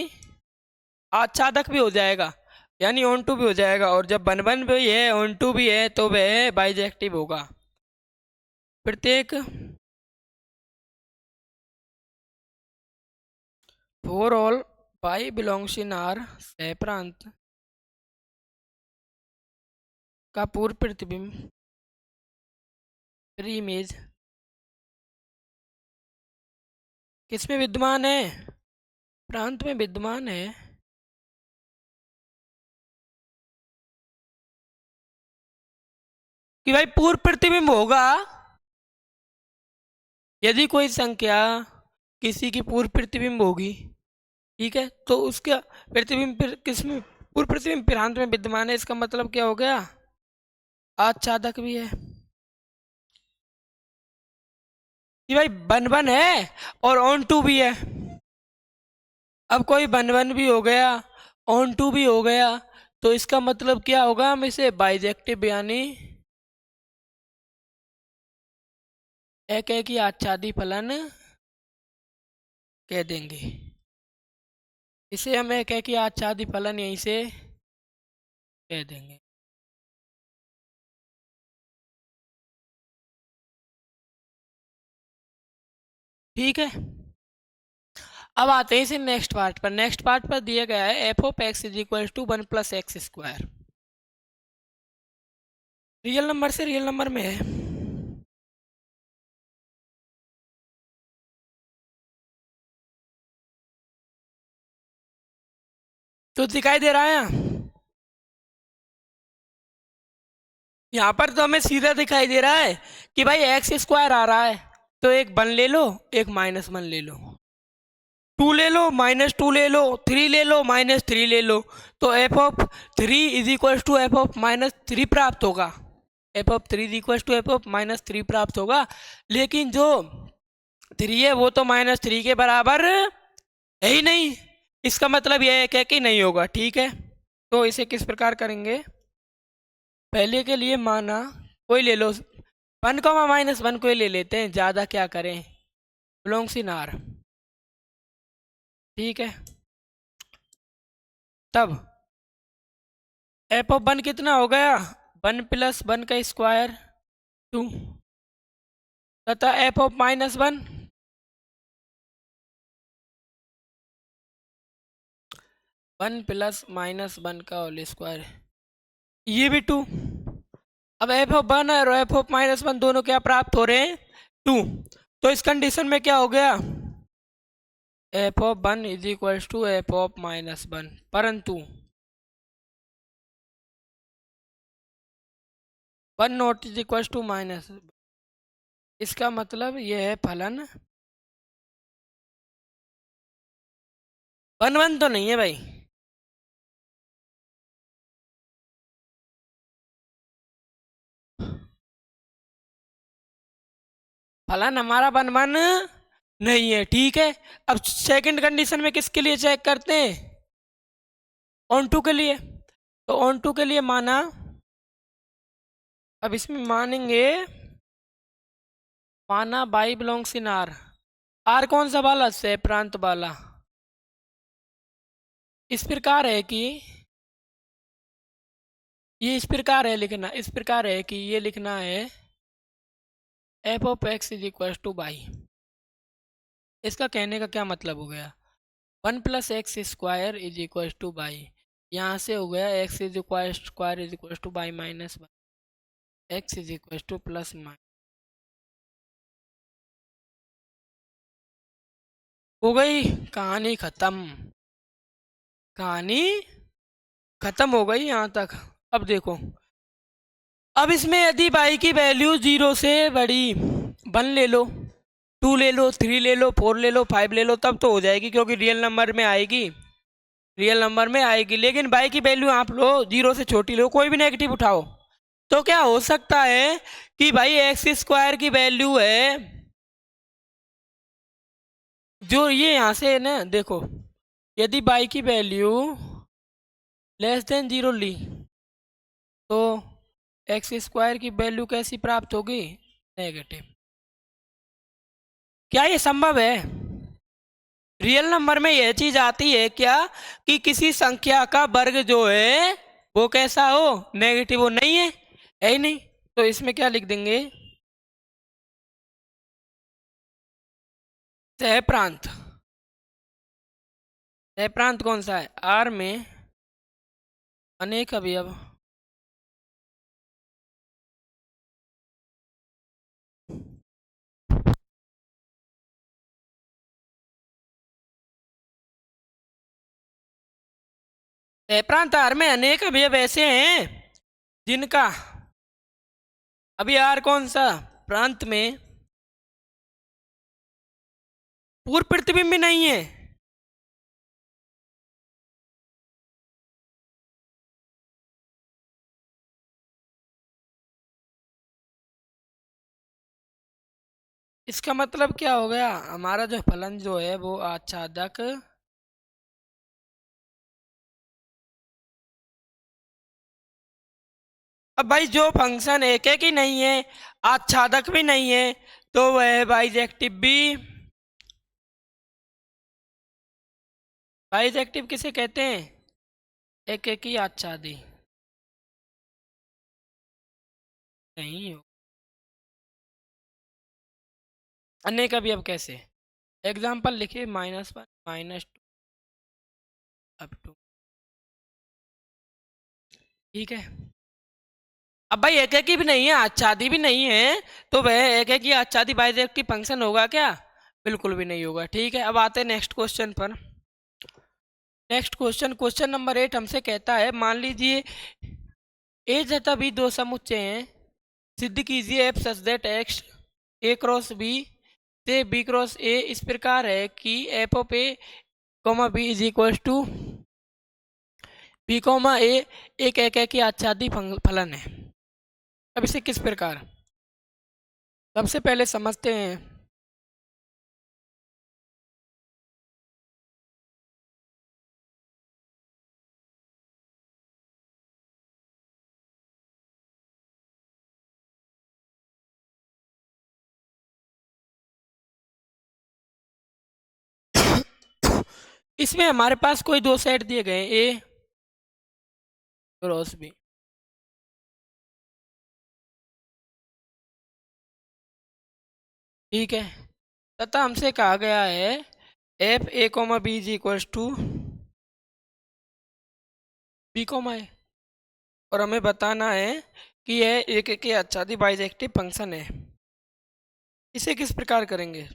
आच्छादक भी हो जाएगा, यानी ऑन टू भी हो जाएगा। और जब वन वन भी है, ऑन टू भी है, तो वह बाइजेक्टिव होगा। प्रत्येक for all by belongs in are सह प्रांत का पूर्व प्रतिबिंब इमेज किसमें विद्यमान है? प्रांत में विद्यमान है। कि भाई पूर्व प्रतिबिंब होगा यदि कोई संख्या किसी की पूर्व प्रतिबिंब होगी, ठीक है, तो उसका प्रतिबिंब किसमें पूर्व प्रतिबिंब प्रांत में विद्यमान है। इसका मतलब क्या हो गया? आच्छादक भी है। कि भाई वन वन है और ऑन टू भी है। अब कोई वन वन भी हो गया, ऑन टू भी हो गया, तो इसका मतलब क्या होगा? हम इसे बाइजेक्टिव यानी एक एक ही आच्छादी फलन कह देंगे। इसे हम एक एक ही आच्छादी फलन यहीं से कह देंगे। ठीक है। अब आते हैं इसे नेक्स्ट पार्ट पर। नेक्स्ट पार्ट पर दिया गया है F of x is equal to 1 + x²। Real number से रियल नंबर में है, तो दिखाई दे रहा है यहाँ पर, तो हमें सीधा दिखाई दे रहा है कि भाई x² आ रहा है, तो एक 1 ले लो, एक -1 ले लो, 2 ले लो, -2 ले लो, 3 ले लो, -3 ले लो, तो f of 3 is equal to f of -3 प्राप्त होगा। F of 3 is equal to f of -3 प्राप्त होगा। लेकिन जो 3 है वो तो -3 के बराबर है ही नहीं, इसका मतलब यह है कि नहीं होगा। ठीक है, तो इसे किस प्रकार करेंगे, पहले के लिए माना कोई ले लो, 1, -1 कोई ले लेते हैं, ज़्यादा क्या करें, बिलोंग्स इन आर। ठीक है, तब एफ ऑफ 1 कितना हो गया, 1 + 1² 2, तथा एफ ऑफ -1 1 + -1² ये भी 2। अब एफ ऑफ 1 और एफ ऑफ -1 दोनों क्या प्राप्त हो रहे हैं, 2। तो इस कंडीशन में क्या हो गया, f of 1 is equal to f of -1, परंतु 1 not is equal to minus, इसका मतलब यह है फलन 1 तो नहीं है भाई, फलन हमारा 1 नहीं है। ठीक है, अब सेकंड कंडीशन में किसके लिए चेक करते हैं, ऑन टू के लिए। तो ऑन टू के लिए माना, अब इसमें मानेंगे, माना by belongs in R. R कौन सा वाला, से प्रांत वाला। इस प्रकार है कि ये इस प्रकार है लिखना, इस प्रकार है कि ये लिखना है F of x is equal to y. इसका कहने का क्या मतलब हो गया, 1 + x² is equal to by, यहाँ से हो गया x is equal square is equal to by -1, x is equal two plus minus. हो गई कहानी खत्म, कहानी खत्म हो गई यहाँ तक। अब देखो, अब इसमें यदि y की वैल्यू 0 से बड़ी, 1 ले लो, 2 ले लो, 3 ले लो, 4 ले लो, 5 ले लो, तब तो हो जाएगी, क्योंकि रियल नंबर में आएगी, रियल नंबर में आएगी। लेकिन y की वैल्यू आप लो 0 से छोटी लो, कोई भी नेगेटिव उठाओ, तो क्या हो सकता है कि भाई x² की वैल्यू है, जो ये यहाँ से ना देखो, यदि y की वैल्यू <<0 ली, तो x² की वैल्यू कैसी प्राप्त होगी, नेगेटिव। क्या ये संभव है, रियल नंबर में यह चीज आती है क्या, कि किसी संख्या का वर्ग जो है वो कैसा हो, नेगेटिव हो, नहीं है ही नहीं। तो इसमें क्या लिख देंगे, सह प्रांत। सह प्रांत कौन सा है, आर में अनेक अवयव, सह प्रांत आर में अनेक अवयव ऐसे हैं जिनका, अभी आर कौन सा, प्रांत में पूर्व प्रतिबिंब भी नहीं है। इसका मतलब क्या हो गया, हमारा जो फलन जो है वो आच्छादक, अब भाई जो फंक्शन एक है कि नहीं है, आच्छादक भी नहीं है, तो वह बाइजेक्टिव भी। बाइजेक्टिव किसे कहते हैं, एक एक ही आच्छादी नहीं हो, अनेक अवयव कैसे, एग्जाम्पल लिखिए -1 -2 अप टू, ठीक है। अब भाई एक एक ही भी नहीं है, आच्छादी भी नहीं है, तो वह एक एक ही आच्छादी बाइजेक्टिव फंक्शन होगा क्या? बिल्कुल भी नहीं होगा, ठीक है। अब आते हैं नेक्स्ट क्वेश्चन पर। नेक्स्ट क्वेश्चन, क्वेश्चन नंबर 8 हमसे कहता है, मान लीजिए ए तथा बी दो समुच्चय हैं, सिद्ध कीजिए f such that x A cross B से बी क्रॉस ए इस प्रकार है कि F of A comma B is equal to B comma A एक एक की आच्छादी फलन है। अब इसे किस प्रकार, सबसे पहले समझते हैं। इसमें हमारे पास कोई दो सेट दिए गए हैं, ए क्रॉस बी, ठीक है। तथा हमसे कहा गया है f A comma B is equal to B comma A, और हमें बताना है कि यह एक एक आच्छादी बाइजेक्टिव फंक्शन है। इसे किस प्रकार करेंगे?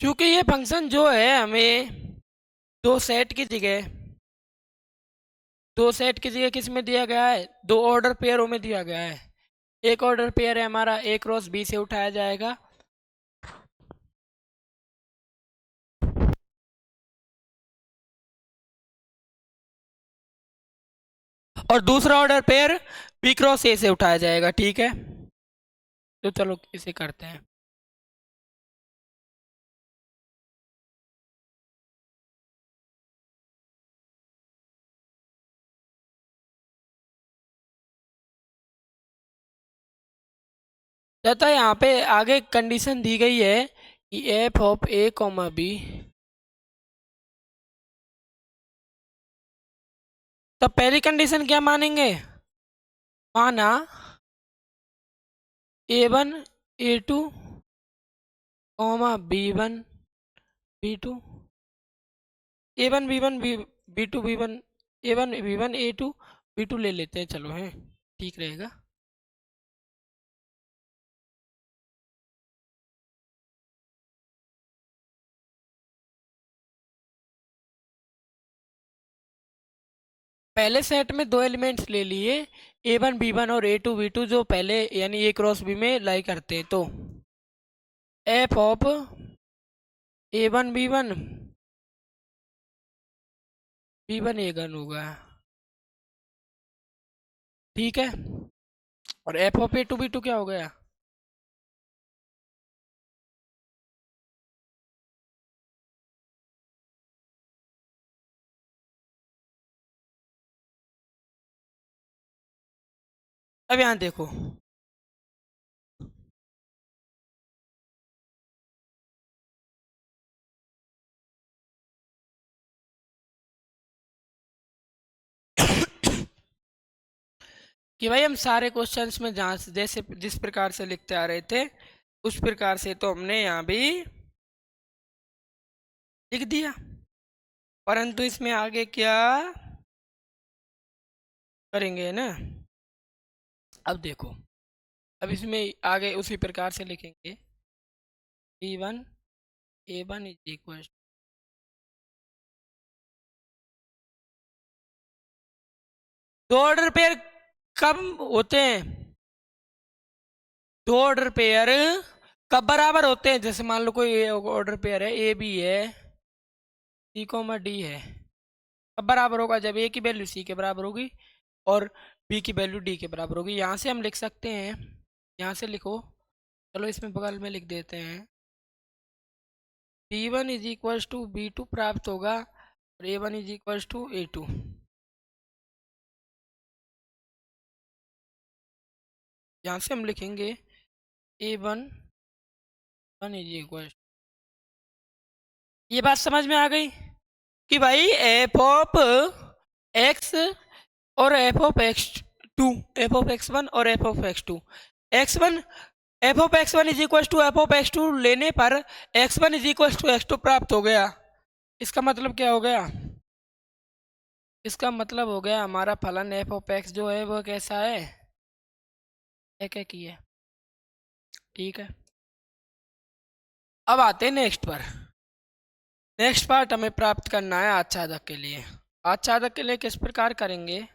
क्योंकि ये फंक्शन जो है हमें दो सेट की जगह, दो सेट की जगह किस में दिया गया है, दो ऑर्डर पेयरों में दिया गया है। एक ऑर्डर पेयर है हमारा ए क्रॉस बी से उठाया जाएगा, और दूसरा order pair b cross a से उठाया जाएगा, ठीक है। तो चलो इसे करते हैं। तथा यहाँ पे आगे कंडीशन दी गई है कि F of A comma b, तो पहली कंडीशन क्या मानेंगे, माना A1 A2 comma B1 B2, A1 B1 B2 B1, A1 B1 A2 B2 ले लेते हैं, चलो है ठीक रहेगा। पहले सेट में दो एलिमेंट्स ले लिए, A1 B1 और A2 B2 जो पहले यानी A क्रॉस B में लाई करते हैं, तो f of A1 B1 B1 A gun होगा, ठीक है। और एफ ऑफ A2 B2 क्या हो गया, अब यहाँ देखो कि भाई हम सारे क्वेश्चंस में जहाँ जैसे जिस प्रकार से लिखते आ रहे थे उस प्रकार से तो हमने यहाँ भी लिख दिया, परंतु इसमें आगे क्या करेंगे ना। अब देखो, अब इसमें आगे उसी प्रकार से लिखेंगे B1 A1 इज इक्वल, दो ऑर्डर पेयर कब होते हैं, दो ऑर्डर पेयर कब बराबर होते हैं, जैसे मान लो कोई ऑर्डर पेयर है ए बी है सी कॉमा डी है, कब बराबर होगा, जब ए की वैल्यू सी के बराबर होगी और बी की वैल्यू डी के बराबर होगी। यहाँ से हम लिख सकते हैं, यहाँ से लिखो, चलो इसमें बगल में लिख देते हैं B1 is equal to B2 प्राप्त होगा और A1 is equal to A2। यहाँ से हम लिखेंगे A1 1 इज इक्वल, ये बात समझ में आ गई। कि भाई एफ ऑफ एक्स और f of x 2, f of x1 और f of x2, x1 f of x1 is equal to f of x2 लेने पर x1 is equal to x2 प्राप्त हो गया। इसका मतलब क्या हो गया? इसका मतलब हो गया हमारा फलन एफ ऑफ एक्स जो है वो कैसा है? एक एक ही है। ठीक है, अब आते हैं नेक्स्ट पर। नेक्स्ट पार्ट हमें प्राप्त करना है आच्छादक के लिए। आच्छादक के लिए किस प्रकार करेंगे?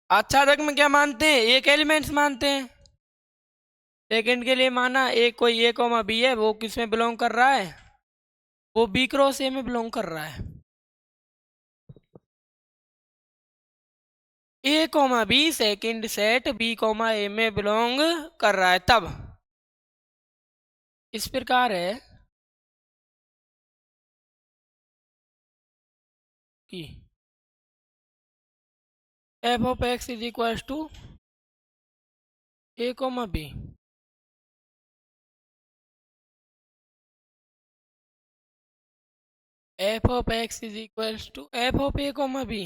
आच्छादक में क्या मानते हैं? एक एलिमेंट्स मानते हैं। सेकंड के लिए माना एक कोई ए कॉमा बी है, वो किस में बिलोंग कर रहा है? वो बी क्रॉस ए में बिलोंग कर रहा है। A comma B second set B comma A में बिलोंग कर रहा है, तब इस प्रकार है कि F of x is equal to a comma b. F of x is equal to f of A comma b.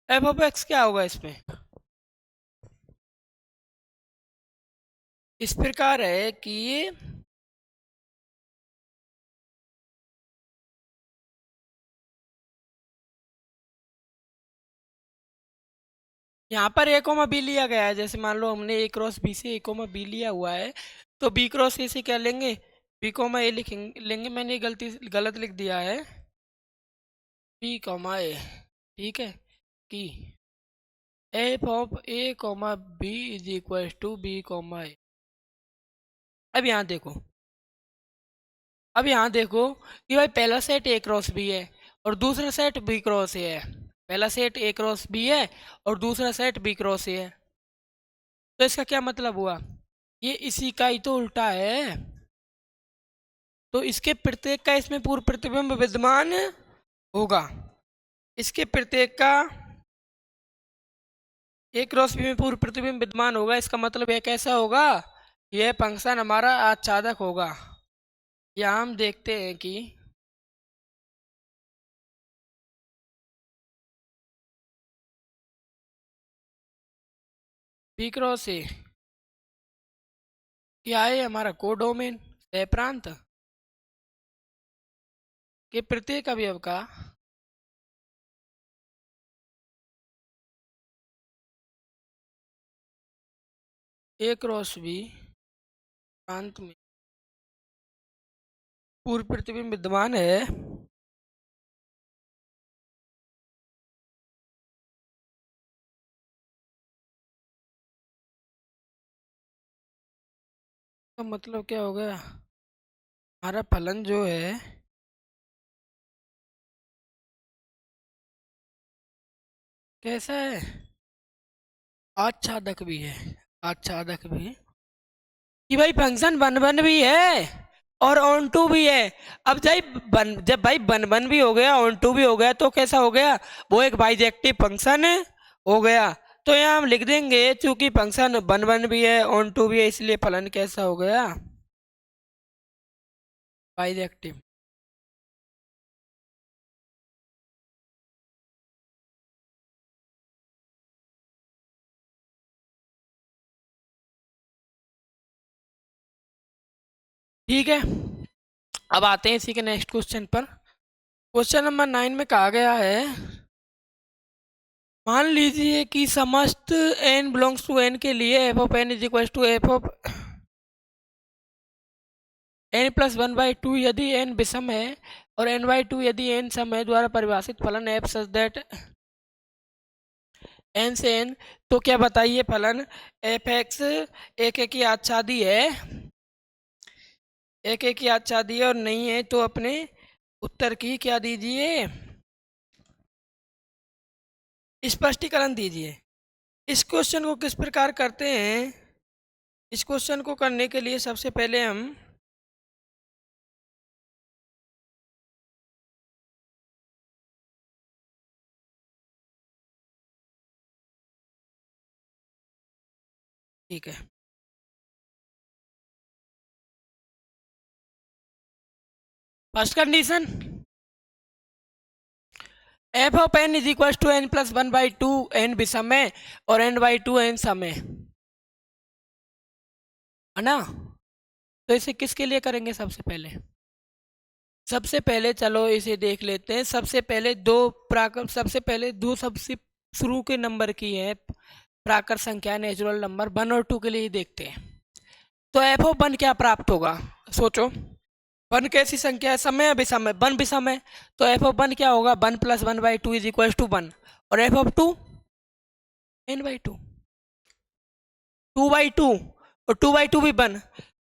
F of x क्या होगा इसमें? इस प्रकार है कि यहाँ पर ए कोमा बी लिया गया है। जैसे मान लो हमने ए क्रॉस बी से ए कोमा बी लिया हुआ है, तो बी क्रॉस ए से क्या लेंगे? बी कोमा ए लिखेंगे, लेंगे। मैंने ये गलत लिख दिया है, बी कोमा ए। ठीक है, कि F of A comma B is equal to B comma A. अब यहाँ देखो, अब यहाँ देखो कि भाई पहला सेट ए क्रॉस बी है और दूसरा सेट बी क्रॉस ए है। पहला सेट ए क्रॉस बी है और दूसरा सेट बी क्रॉस ए है। तो इसका क्या मतलब हुआ? ये इसी का ही तो उल्टा है। तो इसके प्रत्येक का इसमें पूर्व प्रतिबिंब विद्यमान होगा। इसके प्रत्येक का एक क्रॉस बी में पूर्व प्रतिबिंब विद्यमान होगा। इसका मतलब यह कैसा होगा? यह फंक्शन हमारा आच्छादक होगा। यहाँ हम देखते हैं कि बी क्रॉस ए क्या है? हमारा कोडोमेन सह प्रांत के प्रत्येक अवयव का ए क्रॉस बी प्रांत में पूर्व प्रतिबिंब विद्यमान है। तो मतलब क्या हो गया? हमारा फलन जो है कैसा है? आच्छादक भी है। आच्छादक भी है कि भाई फंक्शन वन वन भी है और ऑन टू भी है। अब जब भाई वन वन भी हो गया ऑन टू भी हो गया तो कैसा हो गया? वो एक बाइजेक्टिव फंक्शन हो गया। तो यहाँ हम लिख देंगे चूंकि फंक्शन वन वन भी है ऑन टू भी है, इसलिए फलन कैसा हो गया? बाइजेक्टिव। ठीक है, अब आते हैं इसी के नेक्स्ट क्वेश्चन पर। क्वेश्चन नंबर 9 में कहा गया है, मान लीजिए कि समस्त n बिलोंग्स टू n के लिए f of n is equal to f of n plus one by two यदि n विषम है और n बाई टू यदि n सम है द्वारा परिभाषित फलन f सच दैट n से n। तो क्या बताइए फलन एफ एक्स एक एक की आच्छादी है, एक एक की आच्छादी है और नहीं है तो अपने उत्तर की क्या दीजिए? स्पष्टीकरण दीजिए। इस क्वेश्चन को किस प्रकार करते हैं? इस क्वेश्चन को करने के लिए सबसे पहले हम ठीक है। First condition, f of n is equal to n plus one by two n विषम है और एन बाई टू एन सम है ना। तो इसे किसके लिए करेंगे? सबसे पहले चलो इसे देख लेते हैं। सबसे पहले दो सबसे शुरू के नंबर की है प्राकृत संख्या नेचुरल नंबर 1 और 2 के लिए ही देखते हैं। तो एफ ऑफ 1 क्या प्राप्त होगा? सोचो, 1 कैसी संख्या है? समय है, विषम है, 1 विषम है। तो एफ ऑफ 1 क्या होगा? 1 प्लस 1/2 इज इक्वल टू 1। और एफ ऑफ 2 n/2, 2/2 और 2/2 भी 1।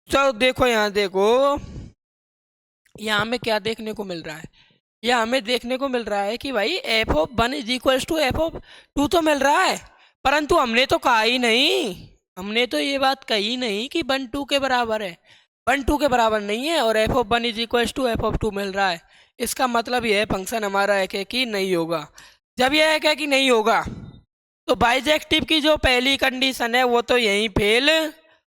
चलो देखो, यहाँ देखो, यहाँ हमें क्या देखने को मिल रहा है? यह हमें देखने को मिल रहा है कि भाई f of 1 is equal to f of 2 तो मिल रहा है, परंतु हमने तो कहा ही नहीं, हमने तो ये बात कही नहीं कि 1 2 के बराबर है। 1 2 के बराबर नहीं है और f of 1 is equal to f of 2 मिल रहा है। इसका मतलब यह फंक्शन हमारा एक है कि नहीं होगा। जब यह एक है कि नहीं होगा तो बाइजेक्टिव की जो पहली कंडीशन है वो तो यहीं फेल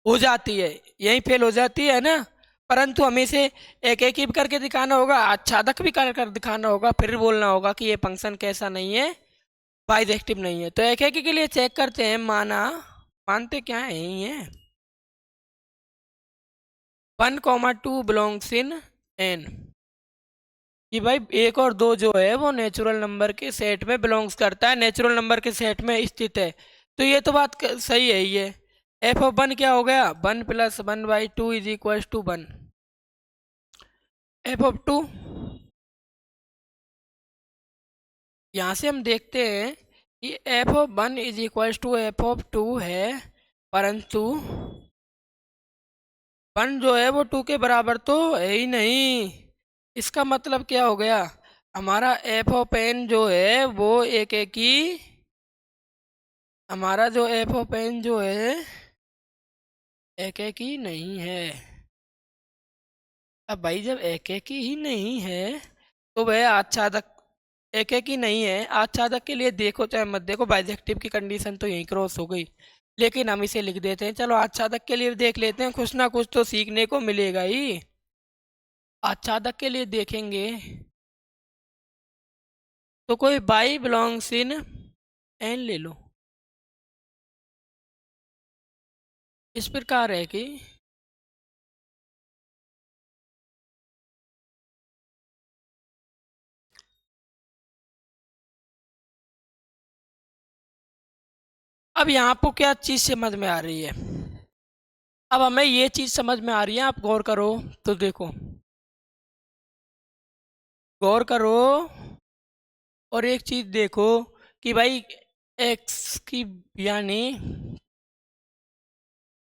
हो जाती है, यहीं फेल हो जाती है ना। परंतु हमें इसे एक एक करके दिखाना होगा, आच्छादक भी कर दिखाना होगा, फिर बोलना होगा कि ये फंक्शन कैसा नहीं है, बाइजेक्टिव नहीं है। तो एक एक के लिए चेक करते हैं। मानते क्या है? यही है 1, 2 बिलोंग्स इन एन, कि भाई 1 और 2 जो है वो नेचुरल नंबर के सेट में बिलोंग्स करता है, नेचुरल नंबर के सेट में स्थित है। तो ये तो बात सही है। ये एफ ऑफ 1 क्या हो गया? 1 plus 1/2 is equal to 1। F of 2, यहाँ से हम देखते हैं कि F of 1 is equal to f of 2 है, परंतु 1 जो है वो 2 के बराबर तो है ही नहीं। इसका मतलब क्या हो गया? हमारा एफ ऑफ एन जो है वो एक ही, हमारा जो एफ ऑफ एन जो है एक ही नहीं है। अब भाई जब एक ही नहीं है तो वह आच्छादक एक ही नहीं है। आच्छादक के लिए देखो चाहे मत देखो, बाइजेक्टिव की कंडीशन तो यहीं क्रॉस हो गई, लेकिन हम इसे लिख देते हैं। चलो आच्छादक के लिए देख लेते हैं, कुछ ना कुछ तो सीखने को मिलेगा ही। आच्छादक के लिए देखेंगे तो कोई बाई बिलोंग्स इन एन ले लो। इस प्रकार है कि अब यहाँ पर क्या चीज़ समझ में आ रही है? अब हमें ये चीज़ समझ में आ रही है, आप गौर करो तो देखो, गौर करो और एक चीज़ देखो कि भाई एक्स की यानी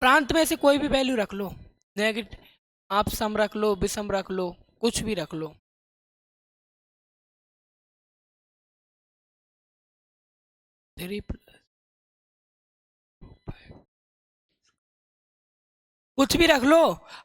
प्रांत में से कोई भी वैल्यू रख लो, नेगेटिव, आप सम रख लो, विषम रख लो, कुछ भी रख लो। कुछ भी रख लो,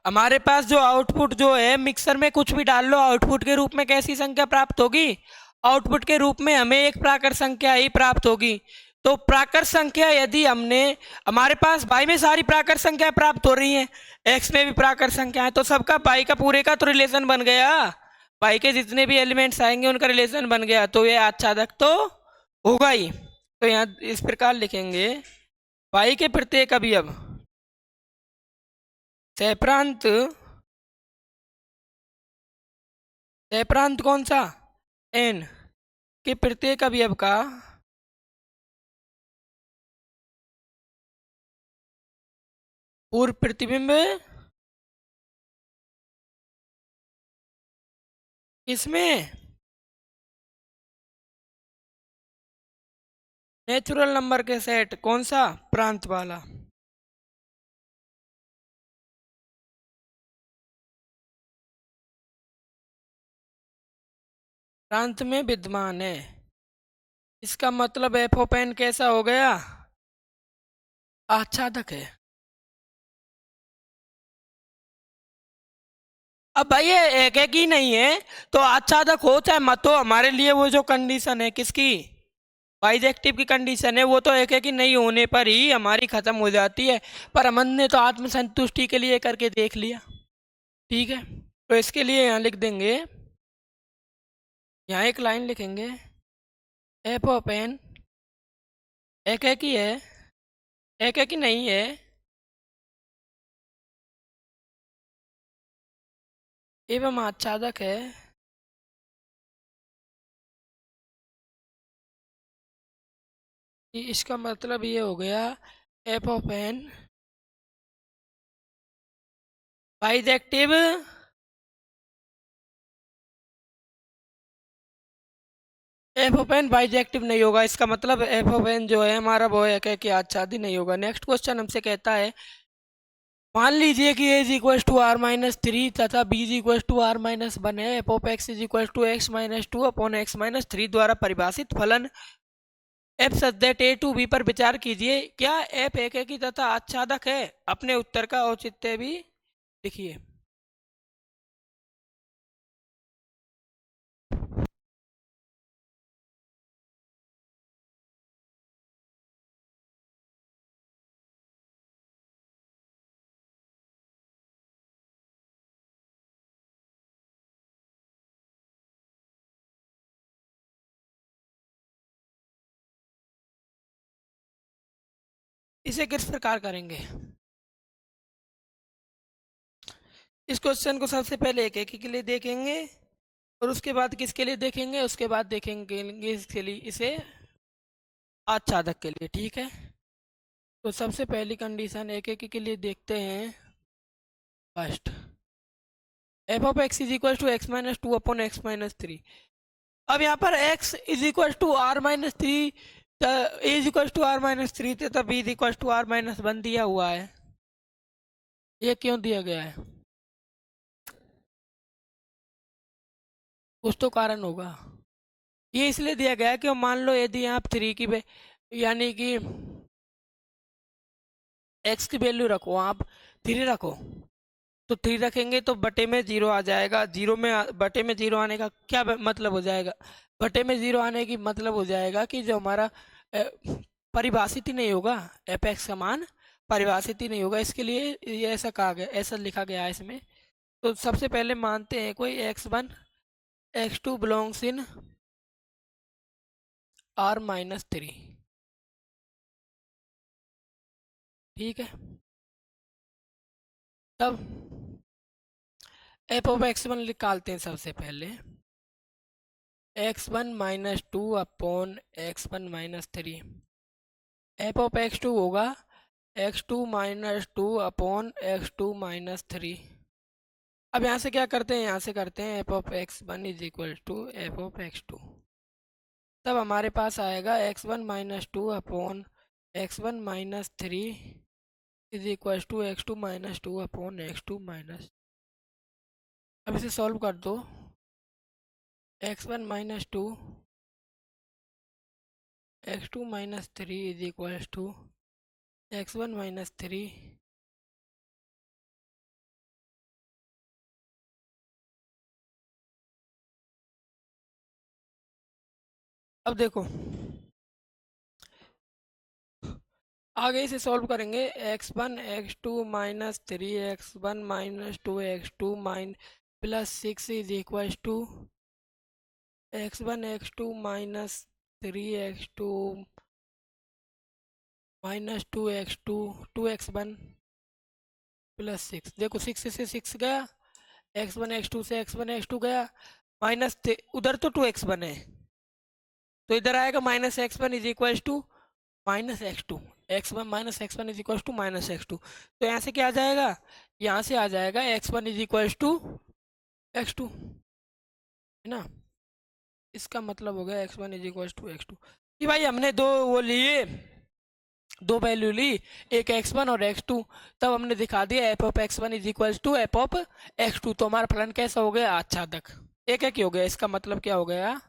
हमारे पास जो आउटपुट जो है मिक्सर में कुछ भी डाल लो, आउटपुट के रूप में कैसी संख्या प्राप्त होगी? आउटपुट के रूप में हमें एक प्राकृत संख्या ही प्राप्त होगी। तो प्राकृत संख्या यदि हमने, हमारे पास बाई में सारी प्राकृत संख्या प्राप्त हो रही हैं, एक्स में भी प्राकृत संख्या है, तो सबका बाई का पूरे का तो रिलेशन बन गया। बाई के जितने भी एलिमेंट्स आएंगे उनका रिलेशन बन गया, तो ये आच्छादक तो होगा ही। तो यहाँ इस प्रकार लिखेंगे, बाई के प्रत्येक अवयव सहप्रांत, सहप्रांत कौन सा? एन के प्रत्येक अवयव का पूर्व प्रतिबिंब इसमें नेचुरल नंबर के सेट, कौन सा? प्रांत वाला। प्रांत में विद्यमान है। इसका मतलब एफ ऑफ एन कैसा हो गया? आच्छादक है। अब भाई ये एक ही नहीं है, तो आच्छादक हो चाहे मत हो, हमारे लिए वो जो कंडीशन है किसकी? बाइजेक्टिव की कंडीशन है वो तो एक है कि नहीं होने पर ही हमारी खत्म हो जाती है, पर हमने तो आत्मसंतुष्टि के लिए करके देख लिया। ठीक है, तो इसके लिए यहाँ लिख देंगे, यहाँ एक लाइन लिखेंगे, एफ ऑफ एन एक है कि है, एक है कि नहीं है, एवं आच्छादक है कि इसका मतलब ये हो गया f of n bijective f of n bijective नहीं होगा, इसका मतलब एफ ऑफ एन जो है हमारा वो है कि आच्छादी नहीं होगा। नेक्स्ट क्वेश्चन हमसे कहता है, मान लीजिए कि a is equal to R minus three तथा b is equal to R minus one है, F of x is equal to X minus two upon X minus three द्वारा परिभाषित फलन F such that A to B पर विचार कीजिए। क्या F एक है कि तथा आच्छादक है? अपने उत्तर का औचित्य भी लिखिए। इसे किस प्रकार करेंगे? इस क्वेश्चन को सबसे पहले एक एक के लिए देखेंगे और उसके बाद किसके लिए देखेंगे, उसके बाद देखेंगे इसके लिए, इसे आच्छादक के लिए। ठीक है, तो सबसे पहली कंडीशन एक एक के लिए देखते हैं। First, F of x is equal to X minus two upon X minus three. अब यहाँ पर x is equal to R minus three, A is equal to R minus three तथा B is equal to R minus one दिया हुआ है। ये क्यों दिया गया है? कुछ तो कारण होगा। ये इसलिए दिया गया है कि मान लो यदि आप थ्री की यानी कि x की वैल्यू रखो, आप थ्री रखो, तो थ्री रखेंगे तो बटे में जीरो आ जाएगा। जीरो में बटे में जीरो आने का क्या मतलब हो जाएगा? बटे में जीरो आने की मतलब हो जाएगा कि जो हमारा परिभाषित ही नहीं होगा, एफ एक्स का मान परिभाषित ही नहीं होगा। इसके लिए ये ऐसा कहा गया, ऐसा लिखा गया है इसमें। तो सबसे पहले मानते हैं कोई x one x two belongs in R minus three. ठीक है, तब एफ ऑफ एक्स वन निकालते हैं सबसे पहले। X one minus two upon x one minus three, F of x two होगा X two minus two upon x two minus three. अब यहाँ से क्या करते हैं, यहाँ से करते हैं f of x one is equal to f of x two. तब हमारे पास आएगा x one minus two upon x one minus three is equal to x two minus two upon x two minus. अब इसे solve कर दो, x one minus two x two minus three is equal to x one minus three. अब देखो आगे इसे solve करेंगे, x one x two minus three x one minus two x two minus plus six is equal to x one x two minus three x two minus two x two two x one plus six. देखो six से six गया, x one x two से x one x two गया, minus उधर तो two x one है तो इधर आएगा minus x one is equal to minus x two, x one minus x one is equal to minus x two. तो यहाँ से क्या आ जाएगा, यहाँ से आ जाएगा x one is equal to x two, है ना। इसका मतलब हो गया x one is equal to x two कि भाई हमने दो वो लिए, दो वैल्यू ली, एक एक्स वन और एक्स टू, तब हमने दिखा दिया f of x one is equal to f of x two. तो हमारा फलन कैसा हो गया, आच्छादक। एक एक ही हो गया, इसका मतलब क्या हो गया,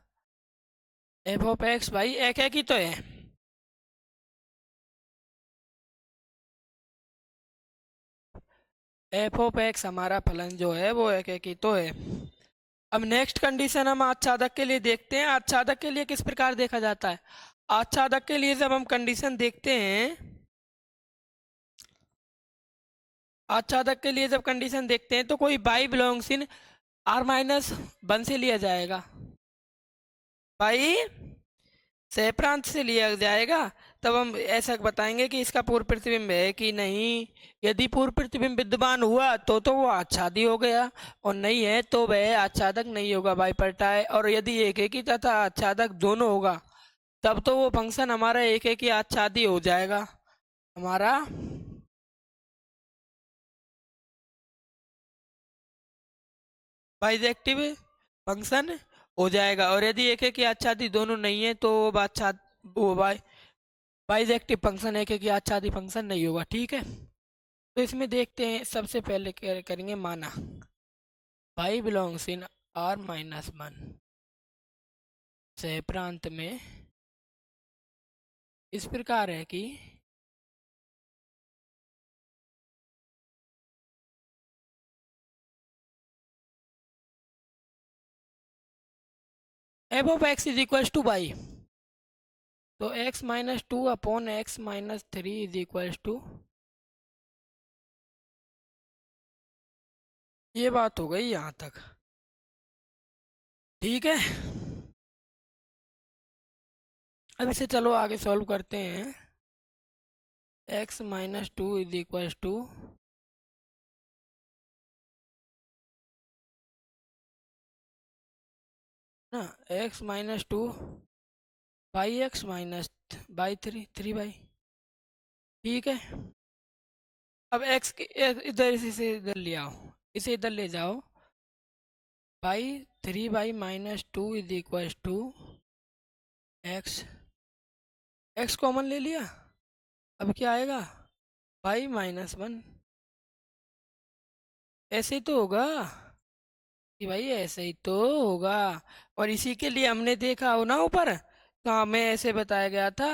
एफ ऑफ एक्स भाई एक एक ही तो है। एफ ऑफ एक्स हमारा फलन जो है वो एक एक ही तो है। अब नेक्स्ट कंडीशन हम आच्छादक के लिए देखते हैं। आच्छादक के लिए किस प्रकार देखा जाता है, आच्छादक के लिए जब हम कंडीशन देखते हैं, आच्छादक के लिए जब कंडीशन देखते हैं तो कोई y belongs in R minus one से लिया जाएगा, बाई सह प्रांत से लिया जाएगा। तब हम ऐसा बताएंगे कि इसका पूर्व प्रतिबिंब है कि नहीं। यदि पूर्व प्रतिबिंब विद्यमान हुआ तो वो आच्छादी हो गया, और नहीं है तो वह आच्छादक नहीं होगा, बाइपर्टाय। और यदि एक एक ही तथा आच्छादक दोनों होगा तब तो वो फंक्शन हमारा एक एक ही आच्छादी हो जाएगा, हमारा बाइजेक्टिव फंक्शन हो जाएगा। और यदि एक एक ही आच्छादी दोनों नहीं है तो वो बाइजेक्टिव फंक्शन एक एक ही आच्छादी फंक्शन नहीं होगा, ठीक है। तो इसमें देखते हैं, सबसे पहले करेंगे माना by belongs in R minus one सह प्रांत में इस प्रकार है कि F of x is equal to by, तो X minus two upon X minus three is equal to, ये बात हो गई यहाँ तक, ठीक है। अब इसे चलो आगे सॉल्व करते हैं। X minus two is equal to ना X minus two by X minus Y three, three Y, ठीक है। अब एक्स इधर इसे इधर ले आओ, इसे इधर ले जाओ, by three by minus two is equal to x, x common ले लिया, अब क्या आएगा बाई माइनस वन, ऐसे ही तो होगा कि भाई, ऐसे ही तो होगा। और इसी के लिए हमने देखा हो ना ऊपर, तो हमें ऐसे बताया गया था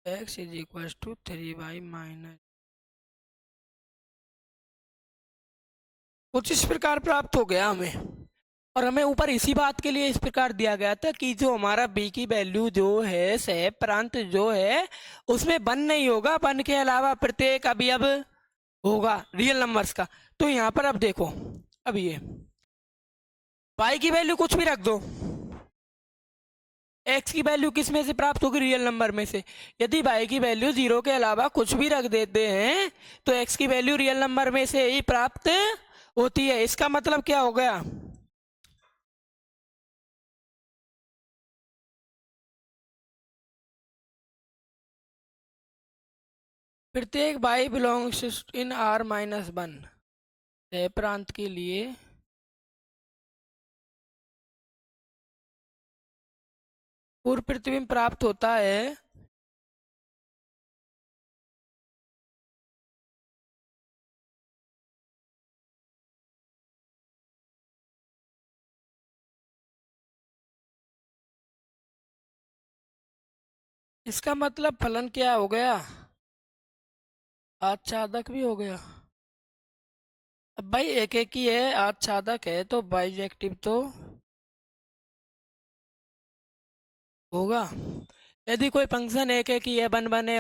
x is equal to three by minus, कुछ इस प्रकार प्राप्त हो गया हमें। और हमें ऊपर इसी बात के लिए इस प्रकार दिया गया था कि जो हमारा b की वैल्यू जो है सह प्रांत जो है उसमें वन नहीं होगा, वन के अलावा प्रत्येक अवयव होगा रियल नंबर्स का। तो यहाँ पर अब देखो, अब ये y की वैल्यू कुछ भी रख दो, x की वैल्यू किस में से प्राप्त होगी, रियल नंबर में से। यदि y की वैल्यू जीरो के अलावा कुछ भी रख देते हैं तो x की वैल्यू रियल नंबर में से ही प्राप्त होती है। इसका मतलब क्या हो गया, प्रत्येक y बिलोंग्स इन r माइनस वन प्रांत के लिए पूर्व प्रतिबिंब प्राप्त होता है इसका मतलब फलन क्या हो गया, आच्छादक भी हो गया। अब भाई एक एक ही है, आच्छादक है तो बाइजेक्टिव तो होगा। यदि कोई फंक्शन एक एक ही है, वन वन है,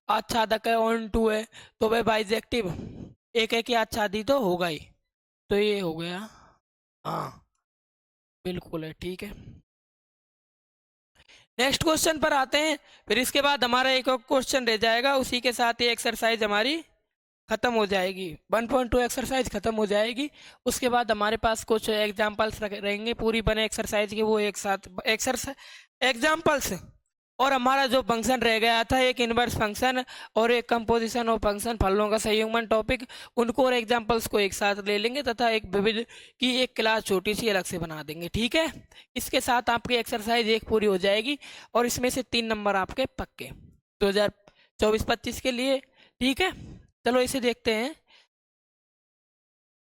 आच्छादक है, ऑन टू है, तो वह बाइजेक्टिव एक एक ही आच्छादी तो होगा ही। तो ये हो गया, हाँ बिल्कुल है, ठीक है। नेक्स्ट क्वेश्चन पर आते हैं, फिर इसके बाद हमारा एक और क्वेश्चन रह जाएगा, उसी के साथ ये एक्सरसाइज हमारी खत्म हो जाएगी, 1.2 एक्सरसाइज खत्म हो जाएगी। उसके बाद हमारे पास कुछ एग्जाम्पल्स रहेंगे, पूरी बने एक्सरसाइज के, वो एक साथ एक्सरसाइज एग्जाम्पल्स। और हमारा जो फंक्शन रह गया था, एक इनवर्स फंक्शन और एक कंपोजिशन ऑफ फंक्शन, फलनों का संयुग्मन टॉपिक, उनको और एग्जाम्पल्स को एक साथ ले लेंगे तथा एक विविध की एक क्लास छोटी सी अलग से बना देंगे, ठीक है। इसके साथ आपकी एक्सरसाइज एक पूरी हो जाएगी और इसमें से 3 नंबर आपके पक्के 2024-25 के लिए, ठीक है। चलो इसे देखते हैं।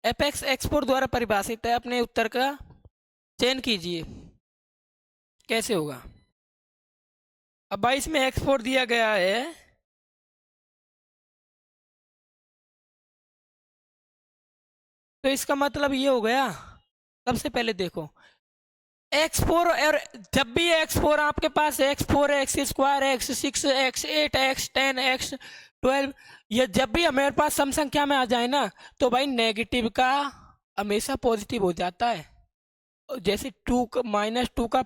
एपेक्स एक्सपोर्ट द्वारा परिभाषित है, अपने उत्तर का चयन कीजिए, कैसे होगा। अब 22 में एक्सपोर्ट दिया गया है, तो इसका मतलब ये हो गया, सबसे पहले देखो x4 और जब भी x4 आपके पास x4 x square x6 x8 x10 x12 ये जब भी हमारे पास सम संख्या में आ जाए ना तो भाई नेगेटिव का हमेशा पॉजिटिव हो जाता है। जैसे -2 का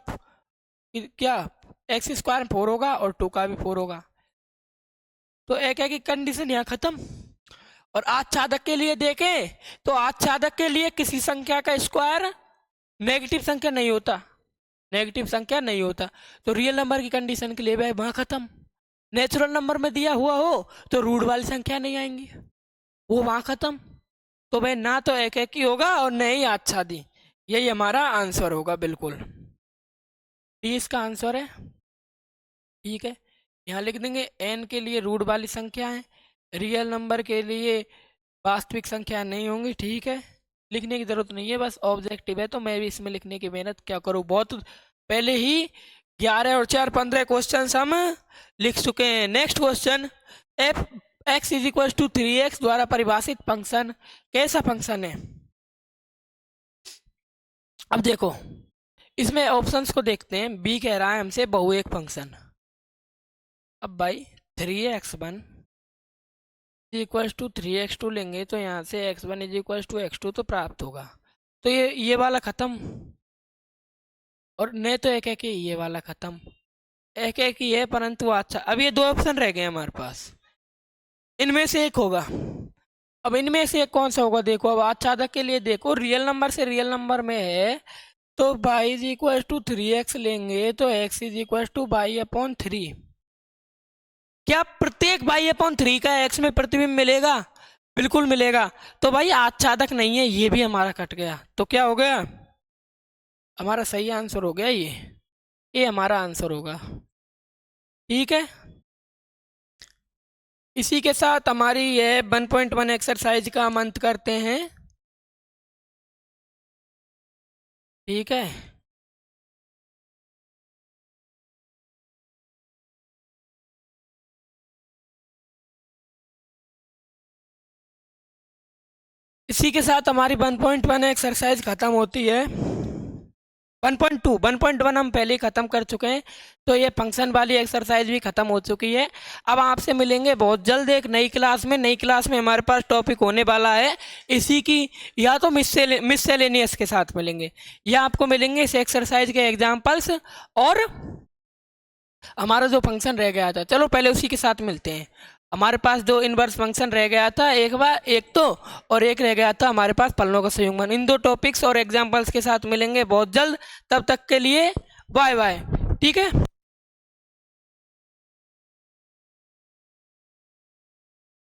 क्या x स्क्वायर 4 होगा और 2 का भी 4 होगा। तो एक है कि कंडीशन यहाँ खत्म। और आच्छादक के लिए देखें तो आच्छादक के लिए किसी संख्या का स्क्वायर नेगेटिव संख्या नहीं होता, नेगेटिव संख्या नहीं होता। तो रियल नंबर की कंडीशन के लिए भाई वहाँ खत्म। नेचुरल नंबर में दिया हुआ हो तो रूट वाली संख्या नहीं आएंगी, वो वहाँ खत्म। तो भाई ना तो एक ही होगा और न ही आच्छादी। यही हमारा आंसर होगा बिल्कुल। डी इसका आंसर है। ठीक है, यहाँ लिख देंगे n के लिए रूट वाली संख्या है, रियल नंबर के लिए वास्तविक संख्या नहीं होंगी। ठीक है, लिखने की जरूरत नहीं है, बस ऑब्जेक्टिव है तो मैं भी इसमें लिखने की मेहनत क्या करूँ, बहुत पहले ही 11 और 4 15 क्वेश्चन हम लिख चुके हैं। Next question, f x is equal to 3x द्वारा परिभाषित फंक्शन कैसा फंक्शन है। अब देखो इसमें ऑप्शंस को देखते हैं। बी कह रहा है हमसे बहुएक फंक्शन। अब भाई 3x1 इक्वल्स टू 3x2 लेंगे तो यहाँ से x1 is equals to x2 तो प्राप्त होगा। तो ये वाला खत्म, और नहीं तो एक है कि ये वाला खत्म, एक है कि ये, परंतु अच्छा अब ये दो ऑप्शन रह गए हमारे पास, इनमें से एक होगा। अब इनमें से एक कौन सा होगा, देखो अब आच्छादक के लिए देखो, रियल नंबर से रियल नंबर में है तो by is equal to 3x लेंगे तो x is equal to by upon 3। क्या प्रत्येक बाई अपॉन 3 का x में प्रतिबिंब मिलेगा? बिल्कुल मिलेगा। तो भाई आच्छादक नहीं है, ये भी हमारा कट गया। तो क्या हो गया, हमारा सही आंसर हो गया ये हमारा आंसर होगा। ठीक है, इसी के साथ हमारी ये 1.1 एक्सरसाइज का हम अंत करते हैं। ठीक है, इसी के साथ हमारी 1.1 एक्सरसाइज खत्म होती है। 1.1 हम पहले ही ख़त्म कर चुके हैं, तो ये फंक्शन वाली एक्सरसाइज भी ख़त्म हो चुकी है। अब आपसे मिलेंगे बहुत जल्द एक नई क्लास में। नई क्लास में हमारे पास टॉपिक होने वाला है इसी की, या तो मिससेलेनियस के साथ मिलेंगे, या आपको मिलेंगे इस एक्सरसाइज के एग्जाम्पल्स और हमारा जो फंक्शन रह गया था। चलो पहले उसी के साथ मिलते हैं। हमारे पास दो इनवर्स फंक्शन रह गया था, एक तो और एक रह गया था हमारे पास फलनों का संयुग्मन। इन दो टॉपिक्स और एग्जांपल्स के साथ मिलेंगे बहुत जल्द। तब तक के लिए बाय बाय। ठीक है।